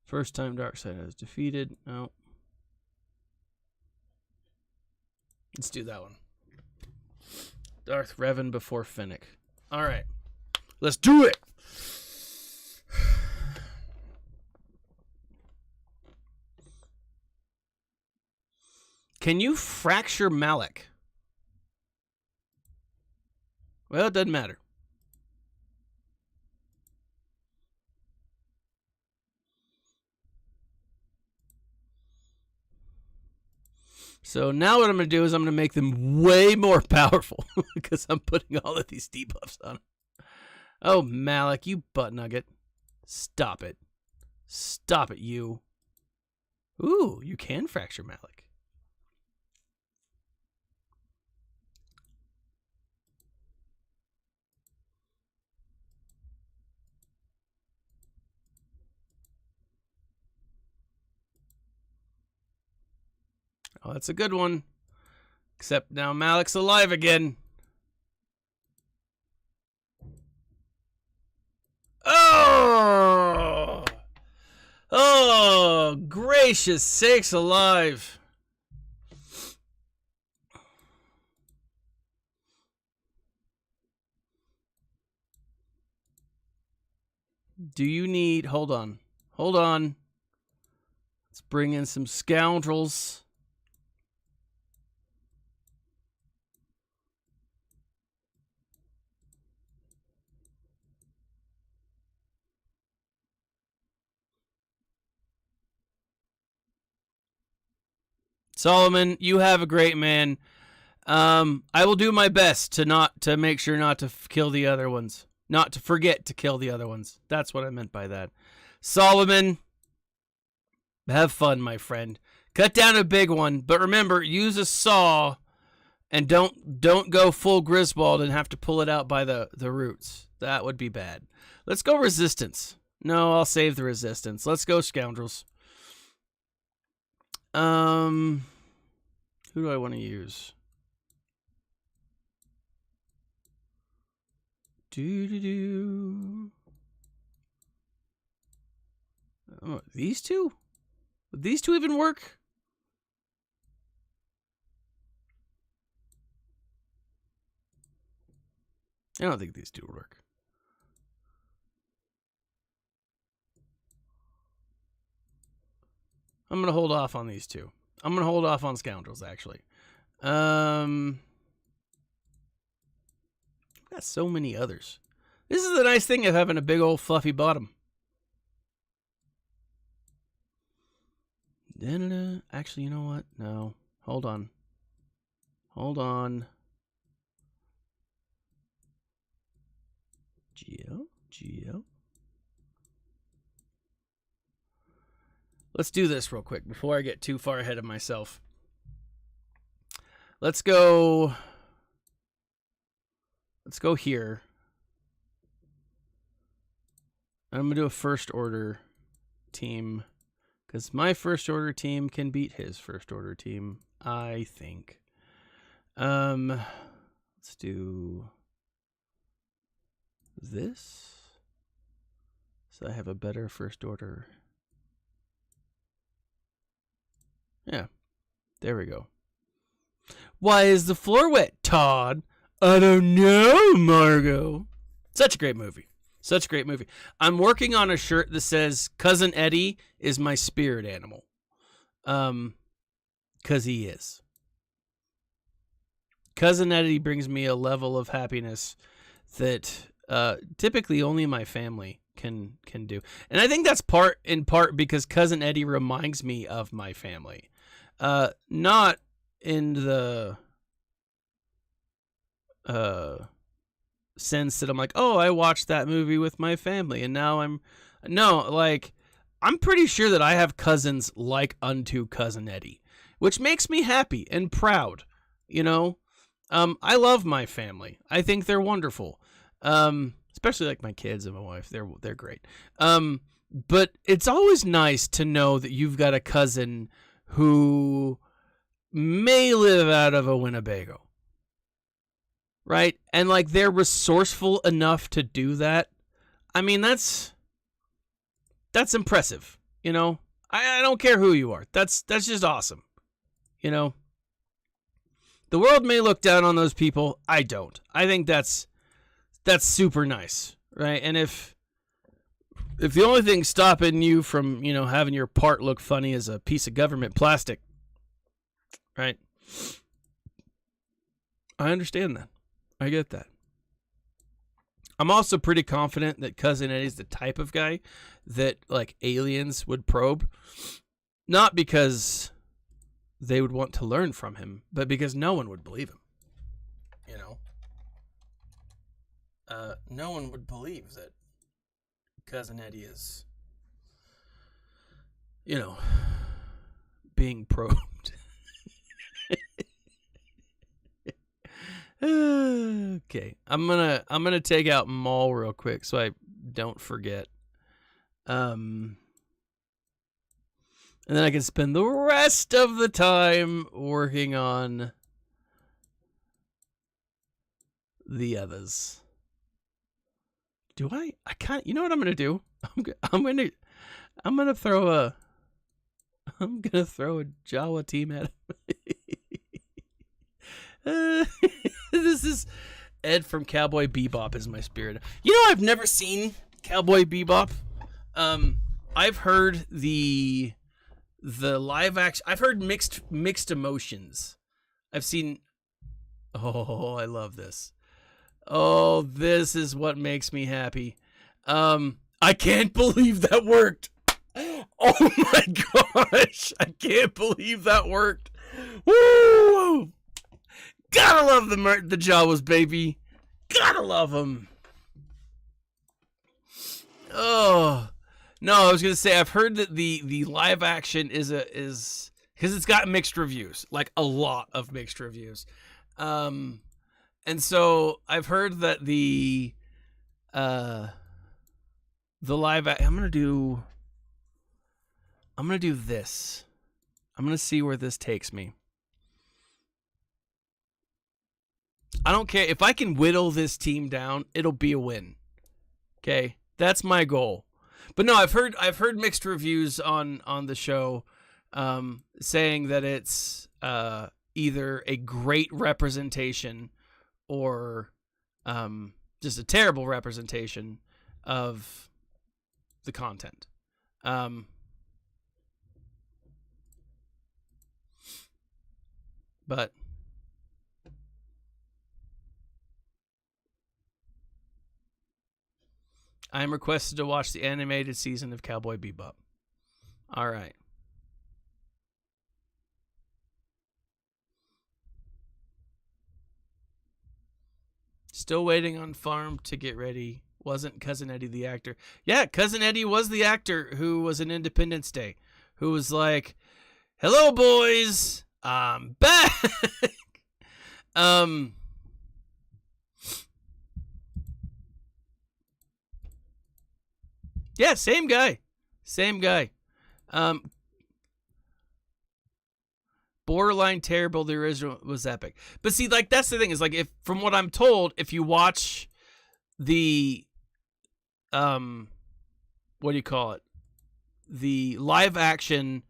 First time Darkseid has defeated. No. Let's do that one. Darth Revan before Finnick. All right. Let's do it. Can you fracture Malik? Well, it doesn't matter. So now what I'm going to do is I'm going to make them way more powerful because I'm putting all of these debuffs on them. Oh, Malik, you butt nugget. Stop it. Stop it, you. Ooh, you can fracture Malik. Oh, that's a good one. Except now Malik's alive again. Oh! Oh, gracious sakes alive. Do you need... Hold on. Hold on. Let's bring in some scoundrels. Solomon, you have a great man. I will do my best to make sure not to kill the other ones. Not to forget to kill the other ones. That's what I meant by that. Solomon, have fun, my friend. Cut down a big one, but remember, use a saw and don't go full Griswold and have to pull it out by the roots. That would be bad. Let's go resistance. No, I'll save the resistance. Let's go scoundrels. Who do I want to use? Oh, these two? Would these two even work? I don't think these two will work. I'm going to hold off on these two. I'm going to hold off on scoundrels, actually. I've got so many others. This is the nice thing of having a big old fluffy bottom. Actually, you know what? No. Hold on. Geo. Let's do this real quick before I get too far ahead of myself. Let's go here. I'm going to do a first order team because my first order team can beat his first order team, I think. Let's do this. So I have a better first order. Yeah, there we go. Why is the floor wet, Todd? I don't know, Margot. Such a great movie. Such a great movie. I'm working on a shirt that says Cousin Eddie is my spirit animal. 'Cause he is. Cousin Eddie brings me a level of happiness that typically only my family can do. And I think that's in part because Cousin Eddie reminds me of my family. Not in the sense that I'm like, oh, I watched that movie with my family and now I'm pretty sure that I have cousins like unto Cousin Eddie, which makes me happy and proud, you know? I love my family. I think they're wonderful. Especially like my kids and my wife. They're great. But it's always nice to know that you've got a cousin who may live out of a Winnebago. Right? And like they're resourceful enough to do that. I mean, that's impressive, you know? I don't care who you are. That's just awesome. You know? The world may look down on those people. I don't. I think that's super nice, right? And if the only thing stopping you from, you know, having your part look funny is a piece of government plastic, right? I understand that. I get that. I'm also pretty confident that Cousin Eddie's the type of guy that, like, aliens would probe. Not because they would want to learn from him, but because no one would believe him. You know? No one would believe that Cousin Eddie is, you know, being probed. Okay, I'm gonna take out MOAR real quick so I don't forget. And then I can spend the rest of the time working on the others. Do I can't. You know what I'm gonna do? I'm gonna throw a Jawa team at him. This is Ed from Cowboy Bebop is my spirit. You know, I've never seen Cowboy Bebop. I've heard the live action. I've heard mixed emotions. I've seen. Oh, I love this. Oh, this is what makes me happy. I can't believe that worked. Oh my gosh, I can't believe that worked. Woo! Gotta love the Jawas, baby. Gotta love them. Oh no, I was gonna say I've heard that the live action is because it's got mixed reviews, like a lot of mixed reviews. And so I've heard that the live I'm gonna do this. I'm gonna see where this takes me. I don't care if I can whittle this team down, it'll be a win. Okay, that's my goal. But no, I've heard mixed reviews on the show, saying that it's either a great representation or just a terrible representation of the content. But I'm requested to watch the animated season of Cowboy Bebop. All right. Still waiting on Farm to get ready. Wasn't Cousin Eddie the actor? Yeah, Cousin Eddie was the actor who was in Independence Day. Who was like, hello, boys. I'm back. Yeah, same guy. Same guy. Borderline terrible. The original was epic. But see, like, that's the thing is, like, if from what I'm told, if you watch the what do you call it? The live action,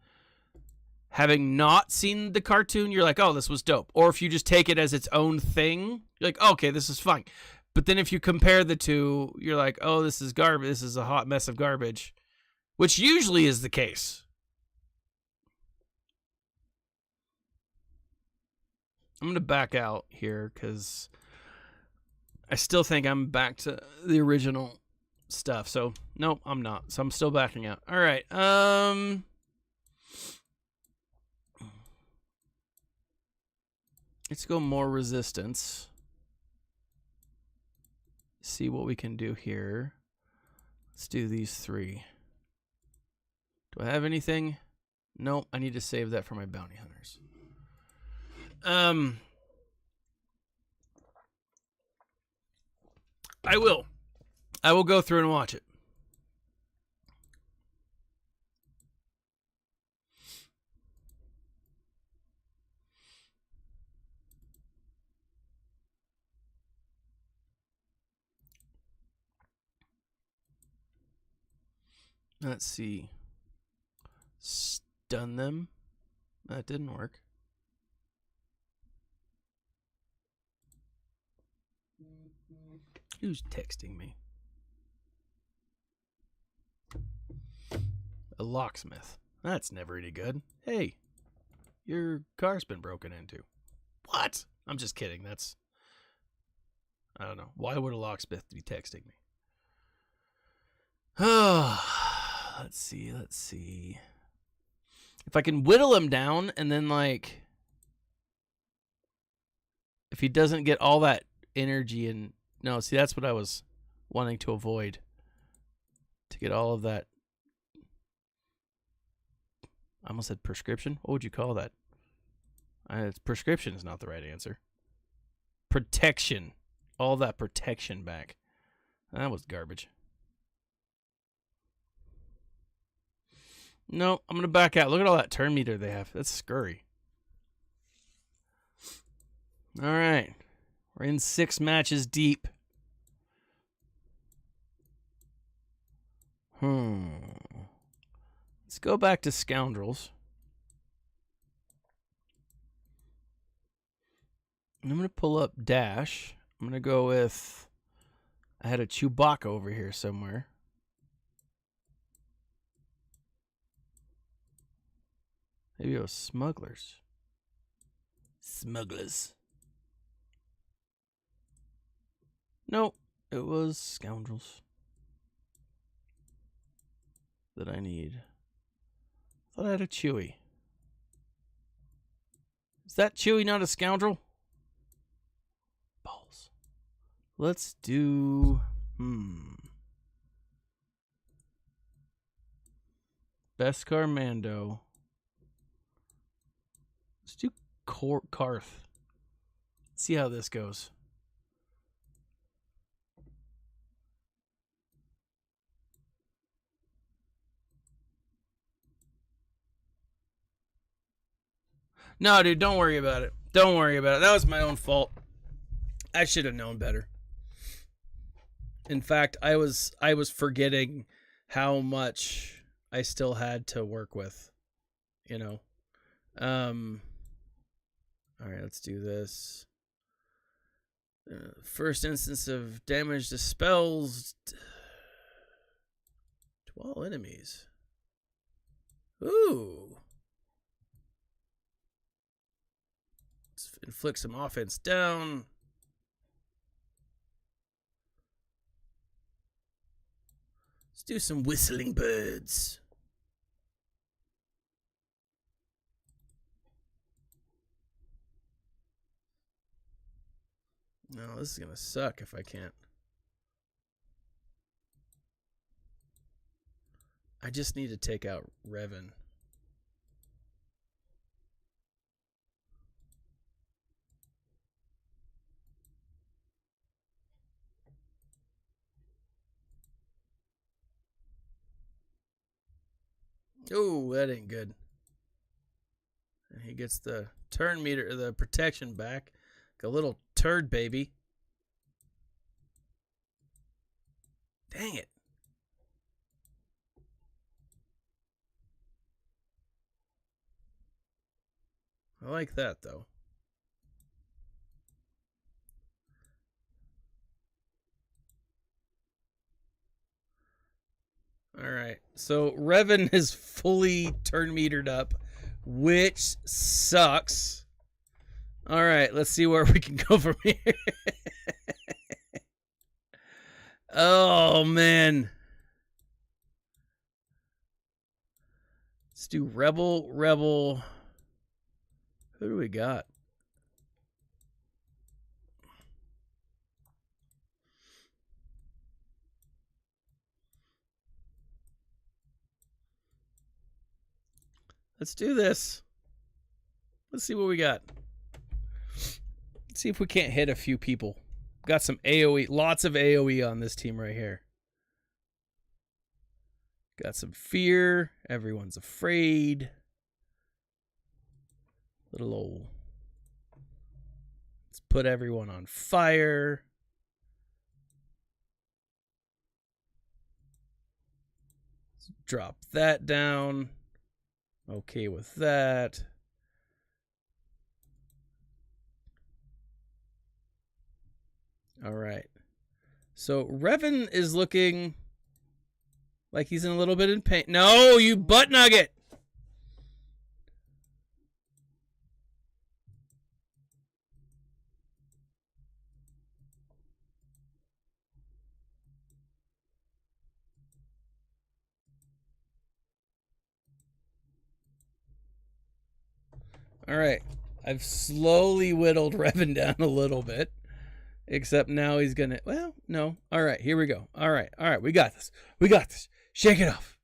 having not seen the cartoon, you're like, oh, this was dope. Or if you just take it as its own thing, you're like, okay, this is fine. But then if you compare the two, you're like, oh, this is garbage. This is a hot mess of garbage, which usually is the case. I'm going to back out here because I still think I'm back to the original stuff. So, nope, I'm not. So I'm still backing out. All right. Let's go more resistance. See what we can do here. Let's do these three. Do I have anything? Nope, I need to save that for my bounty hunters. I will go through and watch it. Let's see. Stun them. That didn't work. Who's texting me? A locksmith. That's never any good. Hey, your car's been broken into. What? I'm just kidding. That's... I don't know. Why would a locksmith be texting me? Oh, let's see. If I can whittle him down and then, like... If he doesn't get all that energy and... No, see, that's what I was wanting to avoid. To get all of that... I almost said prescription. What would you call that? Prescription is not the right answer. Protection. All that protection back. That was garbage. No, I'm going to back out. Look at all that turn meter they have. That's scurry. All right. We're in 6 matches deep. Let's go back to Scoundrels. I'm going to pull up Dash. I'm going to go with... I had a Chewbacca over here somewhere. Maybe it was Smugglers. Smugglers. Nope. It was Scoundrels. That I need. Thought I had a Chewie. Is that Chewie not a Scoundrel? Balls. Let's do... Beskar Mando. Let's do Karth. See how this goes. No, dude, don't worry about it. Don't worry about it. That was my own fault. I should have known better. In fact, I was forgetting how much I still had to work with. You know. All right, let's do this. First instance of damage dispels to all enemies. Ooh. Let's inflict some offense down. do some whistling birds. No, this is going to suck if I can't. I just need to take out Revan. Oh, that ain't good. And he gets the turn meter, the protection back. Like a little turd baby. Dang it. I like that, though. All right. So Revan is fully turn metered up, which sucks. All right. Let's see where we can go from here. Oh, man. Let's do Rebel. Who do we got? Let's do this. Let's see what we got. Let's see if we can't hit a few people. Got some AoE, lots of AoE on this team right here. Got some fear. Everyone's afraid. Little old. Let's put everyone on fire. Let's drop that down. Okay with that. All right. So Revan is looking like he's in a little bit in pain. No, you butt nugget. All right. I've slowly whittled Revan down a little bit. Except now he's going to... Well, no. All right. Here we go. All right. We got this. Shake it off.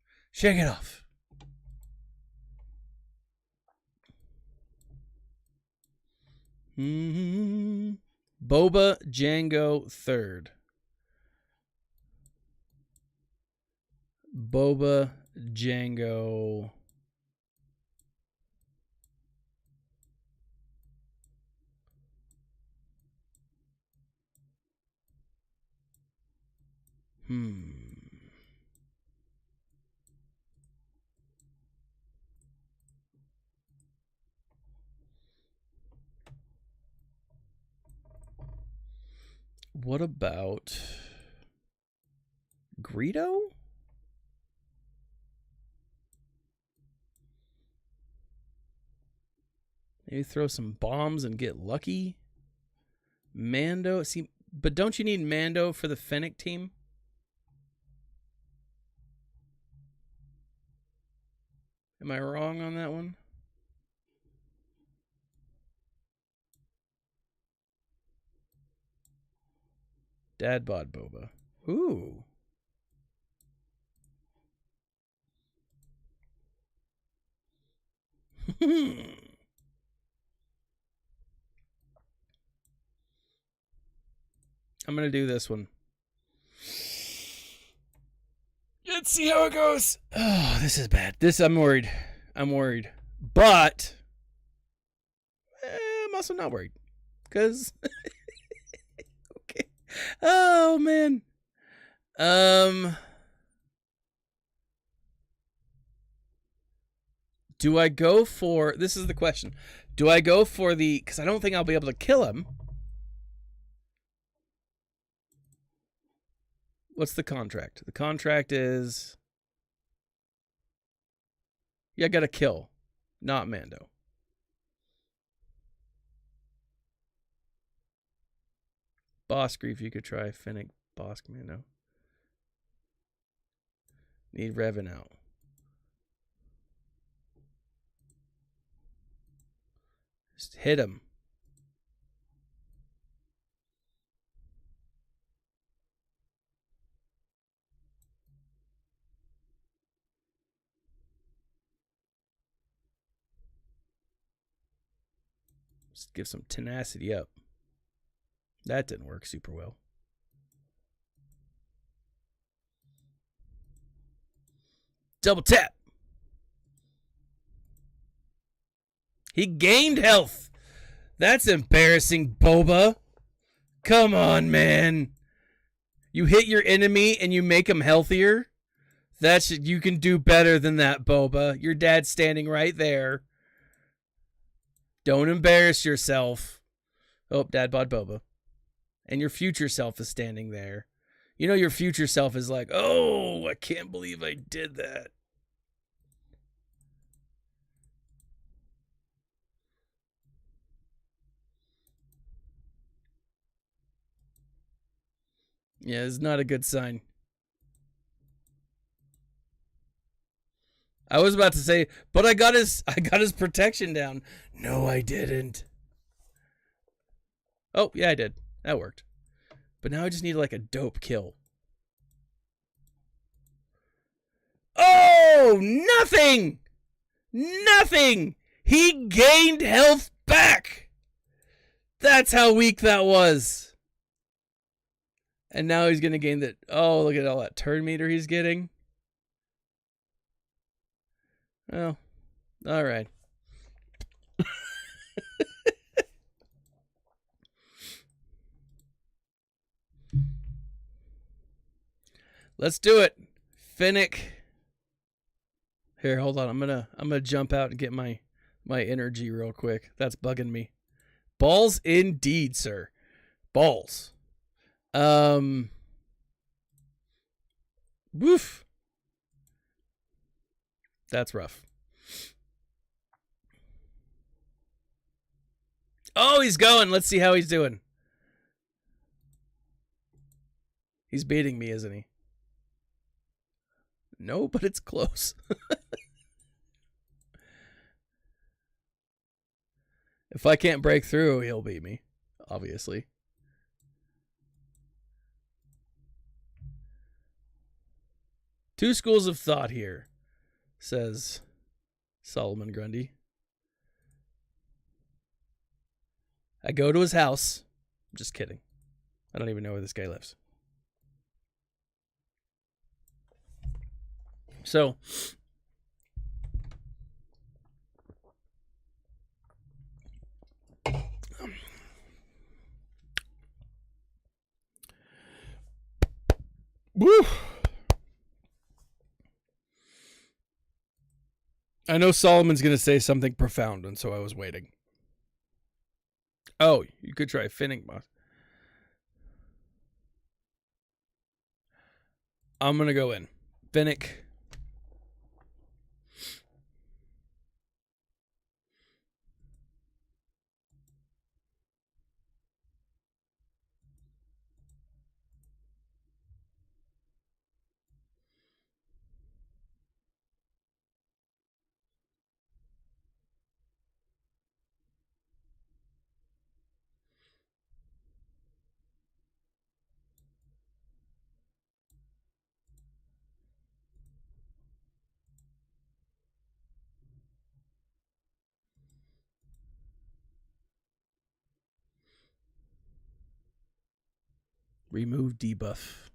Boba Jango 3rd. Boba Jango... What about Greedo? Maybe throw some bombs and get lucky. Mando, see, but don't you need Mando for the Fennec team? Am I wrong on that one? Dad bod Boba. Ooh. I'm going to do this one. Let's see how it goes. Oh, this is bad. I'm worried. But I'm also not worried. Because... okay. Oh, man. Do I go for... This is the question. Do I go for the... Because I don't think I'll be able to kill him. What's the contract? The contract is... Yeah, I got to kill. Not Mando. Boss Grief, you could try Fennec, Bosk, Mando. Need revenue. Just hit him. Just give some tenacity up. That didn't work super well. Double tap. He gained health. That's embarrassing, Boba. Come on, man. You hit your enemy and you make him healthier? You can do better than that, Boba. Your dad's standing right there. Don't embarrass yourself. Oh, Dad bought Boba. And your future self is standing there. You know your future self is like, oh, I can't believe I did that. Yeah, it's not a good sign. I was about to say, but I got his protection down. No, I didn't. Oh, yeah, I did. That worked. But now I just need like a dope kill. Oh, nothing! Nothing! He gained health back! That's how weak that was. And now he's going to gain that. Oh, look at all that turn meter he's getting. Well, all right. Let's do it. Finnick. Here, hold on. I'm gonna jump out and get my energy real quick. That's bugging me. Balls indeed, sir. Balls. Woof. That's rough. Oh, he's going. Let's see how he's doing. He's beating me, isn't he? No, but it's close. If I can't break through, he'll beat me, obviously. Two schools of thought here, says Solomon Grundy. I go to his house. I'm just kidding. I don't even know where this guy lives. So, woo. I know Solomon's going to say something profound, and so I was waiting. Oh, you could try Finnick, boss. I'm going to go in. Finnick. Remove debuff.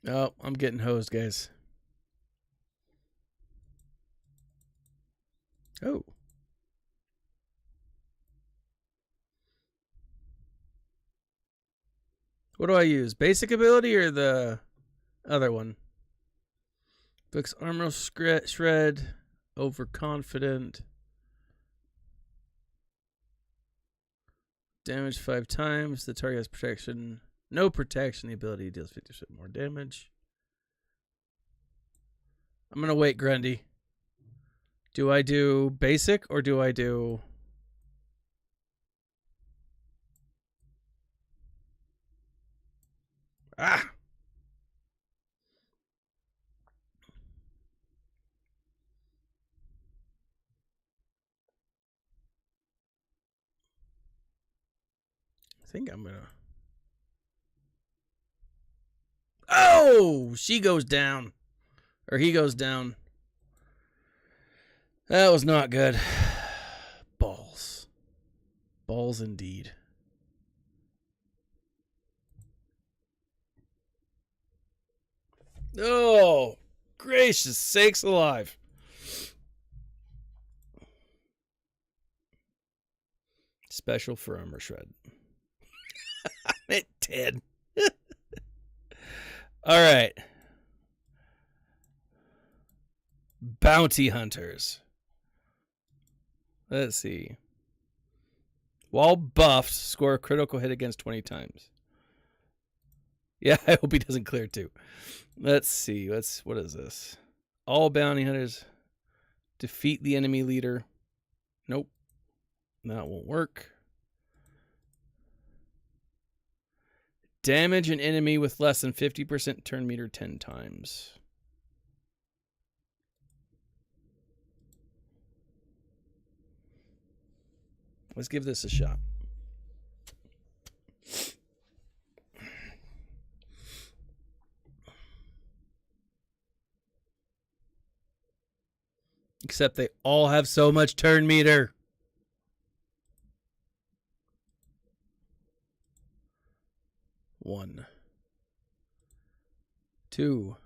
Oh, I'm getting hosed, guys. Oh. What do I use? Basic ability or the other one? Fix armor shred. Overconfident. Damage 5 times. The target has protection. No protection. The ability deals 50% more damage. I'm going to wait, Grundy. Do I do basic or do I do Ah! I think I'm gonna... Oh! She goes down. Or he goes down. That was not good. Balls. Balls indeed. Oh, gracious sakes alive. Special for armor shred. It did. All right. Bounty hunters. Let's see. While buffed, score a critical hit against 20 times. Yeah, I hope he doesn't clear too. Let's see. What is this? All bounty hunters defeat the enemy leader. Nope. That won't work. Damage an enemy with less than 50% turn meter 10 times. Let's give this a shot. Except they all have so much turn meter. One. Two.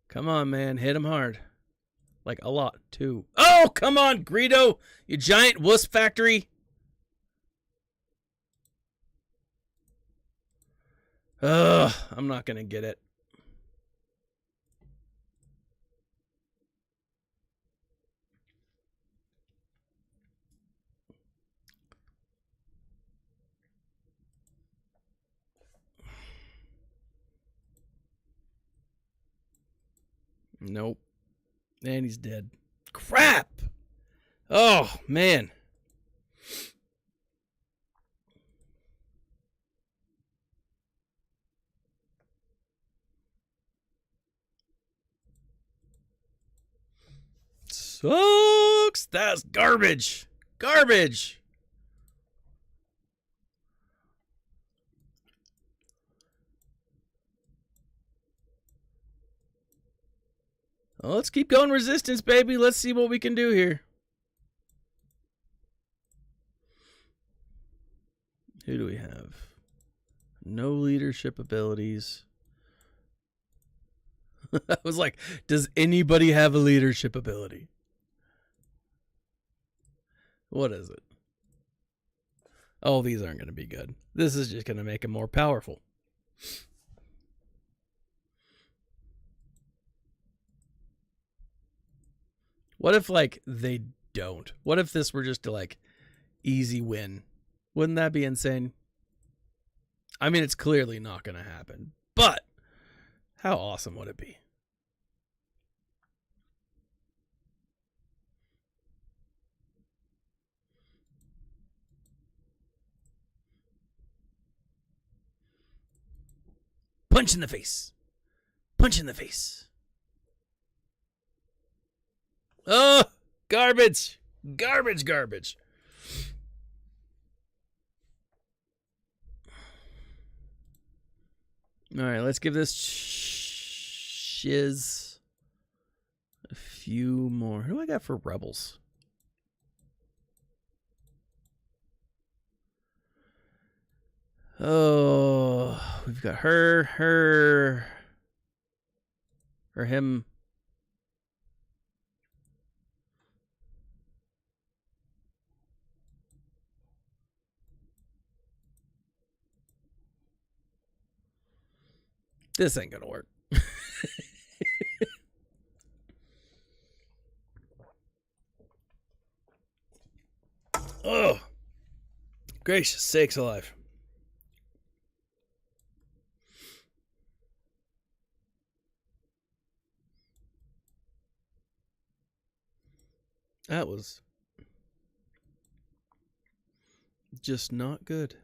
Come on, man. Hit him hard. Like a lot. Two. Oh, come on, Greedo. You giant wuss factory. Ugh, I'm not going to get it. Nope. And he's dead. Crap! Oh, man. Sucks! That's garbage. Garbage! Well, let's keep going resistance, baby. Let's see what we can do here. Who do we have? No leadership abilities. I was like, does anybody have a leadership ability? What is it? Oh, these aren't going to be good. This is just going to make him more powerful. What if, like, they don't? What if this were just a, like, easy win? Wouldn't that be insane? I mean, it's clearly not going to happen. But how awesome would it be? Punch in the face. Punch in the face. Oh, garbage. Garbage, garbage. All right, let's give this shiz a few more. Who do I got for rebels? Oh, we've got her, or him. This ain't gonna work. Oh, gracious sakes alive. That was just not good.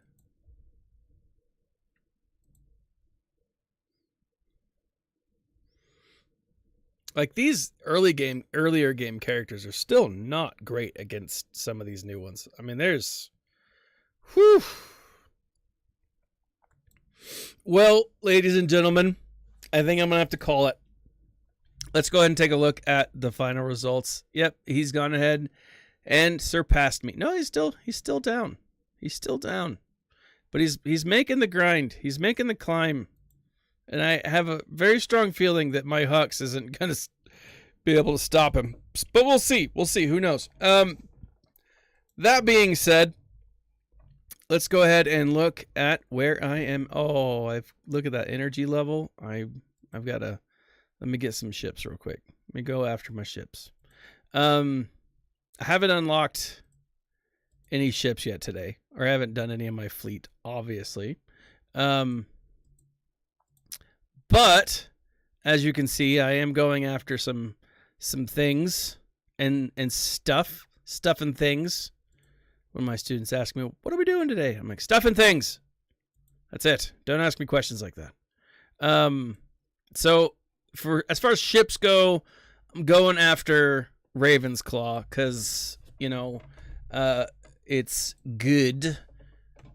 Like these earlier game characters are still not great against some of these new ones. I mean, there's, whew. Well, ladies and gentlemen, I think I'm gonna have to call it. Let's go ahead and take a look at the final results. Yep, he's gone ahead and surpassed me. No, he's still down. He's still down. But he's making the grind. He's making the climb. And I have a very strong feeling that my Hux isn't going to be able to stop him. But we'll see. We'll see. Who knows? That being said, let's go ahead and look at where I am. Oh, look at that energy level. I've got to, let me get some ships real quick. Let me go after my ships. I haven't unlocked any ships yet today, or I haven't done any of my fleet, obviously. But as you can see, I am going after some things and stuff and things. When my students ask me, "What are we doing today?" I'm like, "Stuff and things." That's it. Don't ask me questions like that. So as far as ships go, I'm going after Raven's Claw because it's good.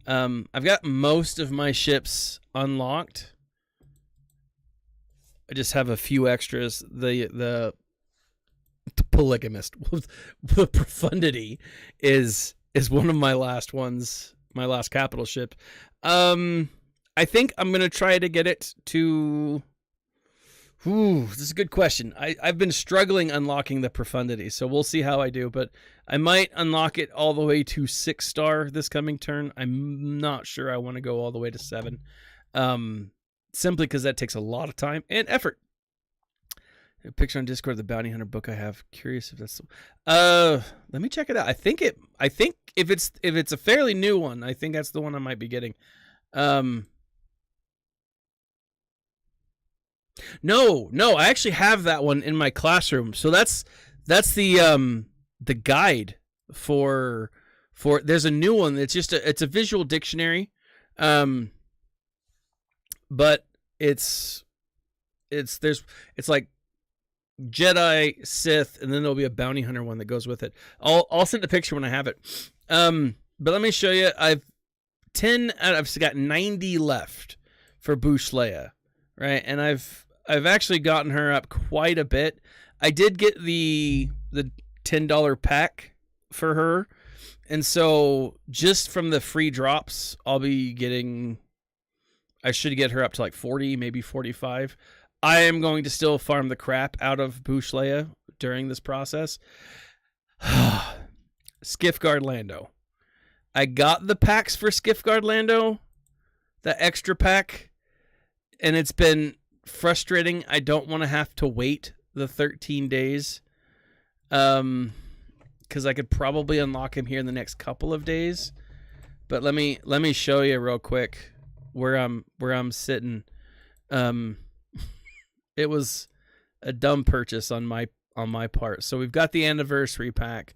I've got most of my ships unlocked. I just have a few extras. The Polygamist, the Profundity is one of my last ones. My last capital ship. I think I'm gonna try to get it to. Ooh, this is a good question. I've been struggling unlocking the Profundity, so we'll see how I do. But I might unlock it all the way to 6-star this coming turn. I'm not sure I want to go all the way to 7. Simply because that takes a lot of time and effort. A picture on Discord of the Bounty Hunter book I have. Curious if that's. Let me check it out. I think if it's a fairly new one, I think that's the one I might be getting. No, I actually have that one in my classroom. So that's the guide for. There's a new one. It's just it's a visual dictionary. But it's like Jedi, Sith, and then there'll be a bounty hunter one that goes with it. I'll send a picture when I have it. But let me show you. I've got 90 left for Boush Leia, right? And I've actually gotten her up quite a bit. I did get the $10 pack for her, and so just from the free drops, I'll be getting. I should get her up to like 40, maybe 45. I am going to still farm the crap out of Boush Leia during this process. Skiffguard Lando. I got the packs for Skiffguard Lando, the extra pack, and it's been frustrating. I don't want to have to wait the 13 days because I could probably unlock him here in the next couple of days. But let me show you real quick where I'm sitting. It was a dumb purchase on my part. So we've got the anniversary pack,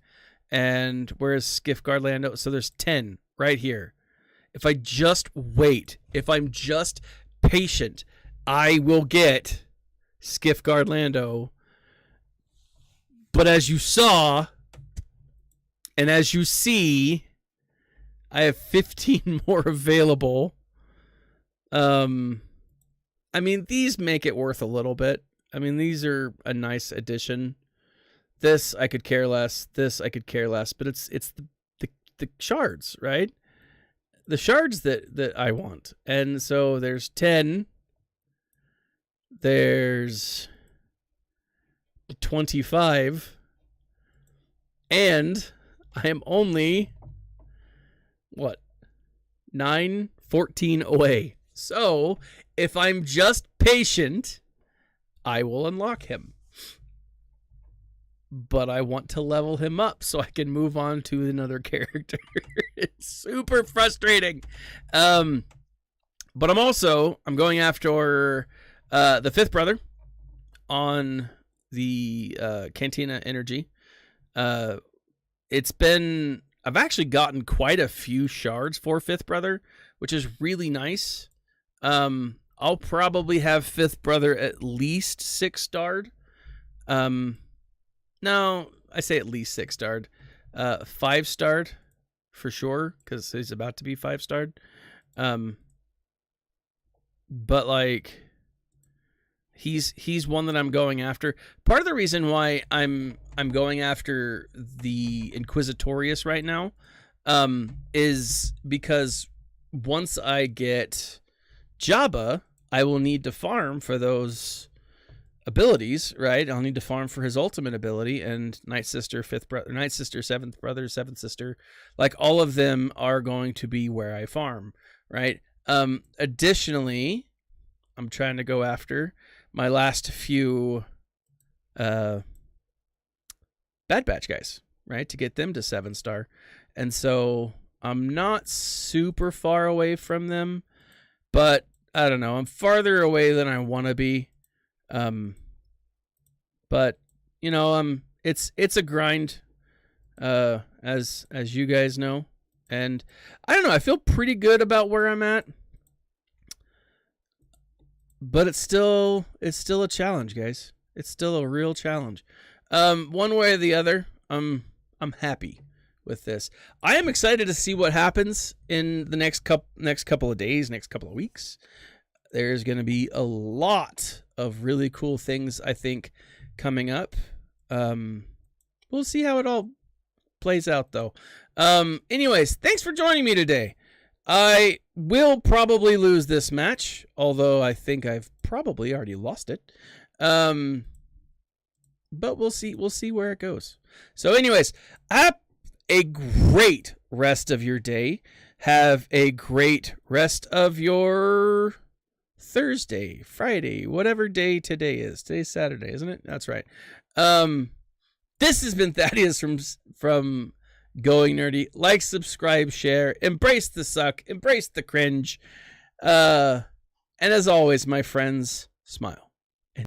and where's Skiffguard Lando? So there's 10 right here. If I just wait, if I'm just patient, I will get Skiffguard Lando. But as you saw, and as you see, I have 15 more available. I mean, these make it worth a little bit. I mean, these are a nice addition. This I could care less. This I could care less. But it's the shards, right? The shards that I want. And so there's 10. There's 25. And I am only 14 away. So if I'm just patient, I will unlock him. But I want to level him up so I can move on to another character. It's super frustrating. But I'm going after the fifth brother on the Cantina Energy. I've actually gotten quite a few shards for fifth brother, which is really nice. I'll probably have fifth brother at least 6-starred. No, I say at least 6-starred. 5-starred for sure, because he's about to be 5-starred. But like, he's one that I'm going after. Part of the reason why I'm going after the Inquisitorius right now, is because once I get Jabba, I will need to farm for those abilities, right? I'll need to farm for his ultimate ability, and Night Sister, Night Sister, 7th brother, 7th sister, like all of them are going to be where I farm, right? Additionally, I'm trying to go after my last few Bad Batch guys, right? To get them to 7-star. And so I'm not super far away from them, but I don't know. I'm farther away than I want to be. But you know, it's a grind, as you guys know, and I don't know. I feel pretty good about where I'm at, but it's still a challenge, guys. It's still a real challenge. One way or the other, I'm happy with this. I am excited to see what happens in the next couple of days, next couple of weeks. There's going to be a lot of really cool things, I think, coming up. We'll see how it all plays out, though. Anyways, thanks for joining me today. I will probably lose this match, although I think I've probably already lost it. But we'll see where it goes. So anyways, have a great rest of your day. Have a great rest of your Thursday, Friday, whatever day today is. Today's Saturday, isn't it? That's right. This has been Thaddeus from Going Nerdy. Like, subscribe, share, embrace the suck, embrace the cringe. And as always, my friends, smile.